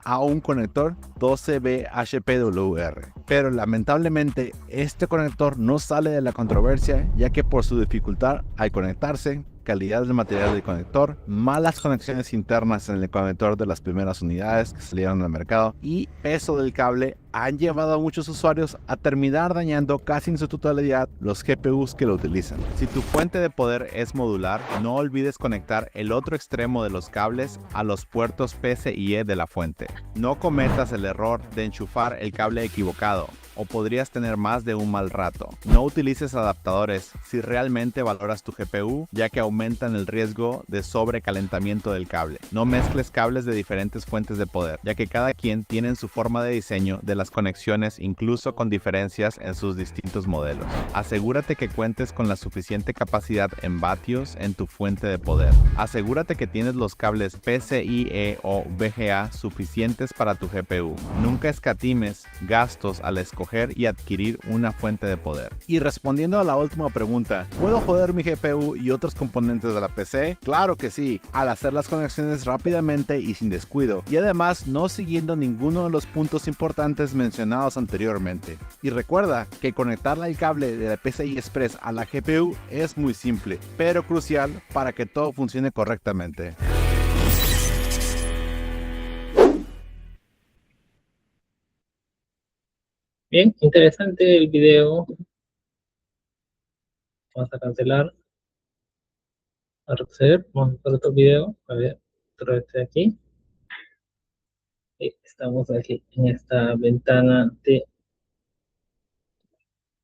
a un conector 12BHPWR. Pero lamentablemente este conector no sale de la controversia, ya que por su dificultad al conectarse, calidad del material del conector, malas conexiones internas en el conector de las primeras unidades que salieron al mercado y peso del cable han llevado a muchos usuarios a terminar dañando casi en su totalidad los GPUs que lo utilizan. Si tu fuente de poder es modular, no olvides conectar el otro extremo de los cables a los puertos PCIe de la fuente. No cometas el error de enchufar el cable equivocado, o podrías tener más de un mal rato. No utilices adaptadores si realmente valoras tu GPU, ya que aumentan el riesgo de sobrecalentamiento del cable. No mezcles cables de diferentes fuentes de poder, ya que cada quien tiene su forma de diseño de las conexiones, incluso con diferencias en sus distintos modelos. Asegúrate que cuentes con la suficiente capacidad en vatios en tu fuente de poder. Asegúrate que tienes los cables PCIe o VGA suficientes para tu GPU. Nunca escatimes gastos al escoger y adquirir una fuente de poder. Y respondiendo a la última pregunta, ¿puedo joder mi GPU y otros componentes de la PC? Claro que sí, al hacer las conexiones rápidamente y sin descuido, y además no siguiendo ninguno de los puntos importantes mencionados anteriormente. Y recuerda que conectar el cable de la PCI Express a la GPU es muy simple, pero crucial para que todo funcione correctamente. Bien, interesante el video. Vamos a cancelar, a retroceder. Vamos a buscar otro video. A ver, otra vez aquí. Estamos aquí en esta ventana de.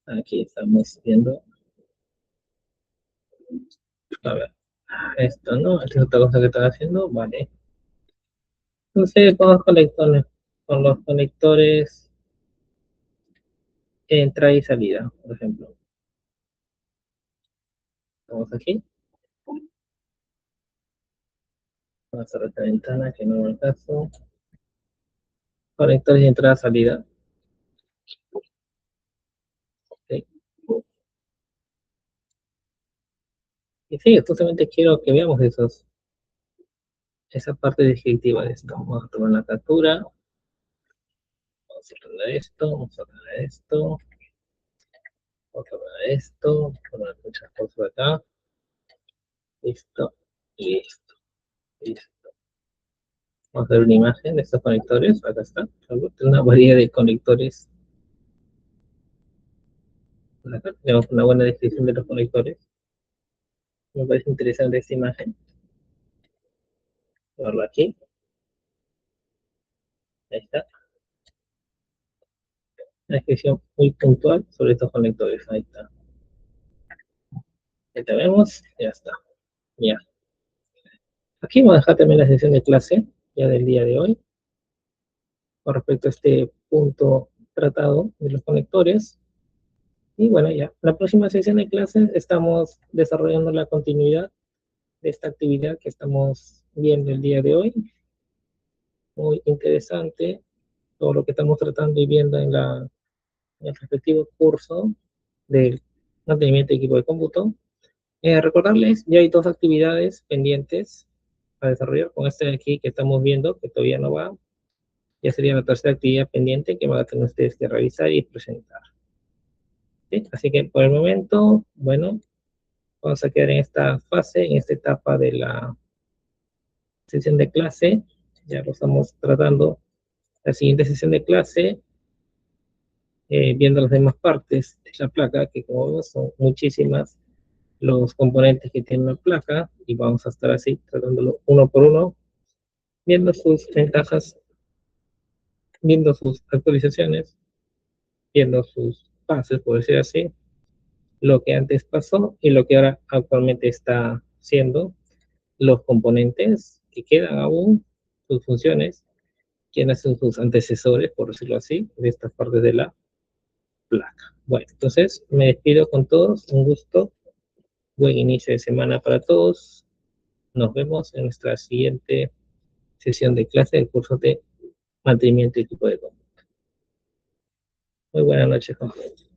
Aquí estamos viendo. A ver, esto no, esta es otra cosa que estaba haciendo. Vale. Entonces, con los conectores entrada y salida, por ejemplo. Vamos aquí. Vamos a cerrar esta ventana que no me caso. Conectores de entrada-salida. Okay. Y sí, justamente quiero que veamos esos. esa parte descriptiva de esto. Vamos a tomar la captura. Vamos a ordenar esto, vamos a ordenar esto. Vamos a ordenar esto. Vamos a poner muchas cosas acá. Listo. Y listo. Listo. Vamos a ver una imagen de estos conectores. Acá está. Una variedad de conectores. Acá tenemos una buena descripción de los conectores. Me parece interesante esta imagen. Voy a verlo aquí. Ahí está. Una descripción muy puntual sobre estos conectores. Ahí está. Ya vemos. Ya está. Ya. Aquí vamos a dejar también la sesión de clase ya del día de hoy. Con respecto a este punto tratado de los conectores. Y bueno, ya, la próxima sesión de clases estamos desarrollando la continuidad de esta actividad que estamos viendo el día de hoy. Muy interesante todo lo que estamos tratando y viendo en el respectivo curso del mantenimiento de equipo de cómputo. Recordarles, ya hay 2 actividades pendientes a desarrollar con este de aquí que estamos viendo, que todavía no va. Ya sería la tercera actividad pendiente que van a tener ustedes que revisar y presentar. ¿Sí? Así que por el momento, bueno, vamos a quedar en esta fase, en esta etapa de la sesión de clase. Ya lo estamos tratando. La siguiente sesión de clase, viendo las demás partes de la placa, que como vemos son muchísimas los componentes que tiene una placa, y vamos a estar así, tratándolo uno por uno, viendo sus ventajas, viendo sus actualizaciones, viendo sus pases, por decir así, lo que antes pasó y lo que ahora actualmente está siendo, los componentes que quedan aún, sus funciones, quienes son sus antecesores, por decirlo así, de estas partes de la placa. Bueno, entonces me despido con todos, un gusto, buen inicio de semana para todos. Nos vemos en nuestra siguiente sesión de clase del curso de mantenimiento y equipo de cómputo. Muy buenas noches, compañeros.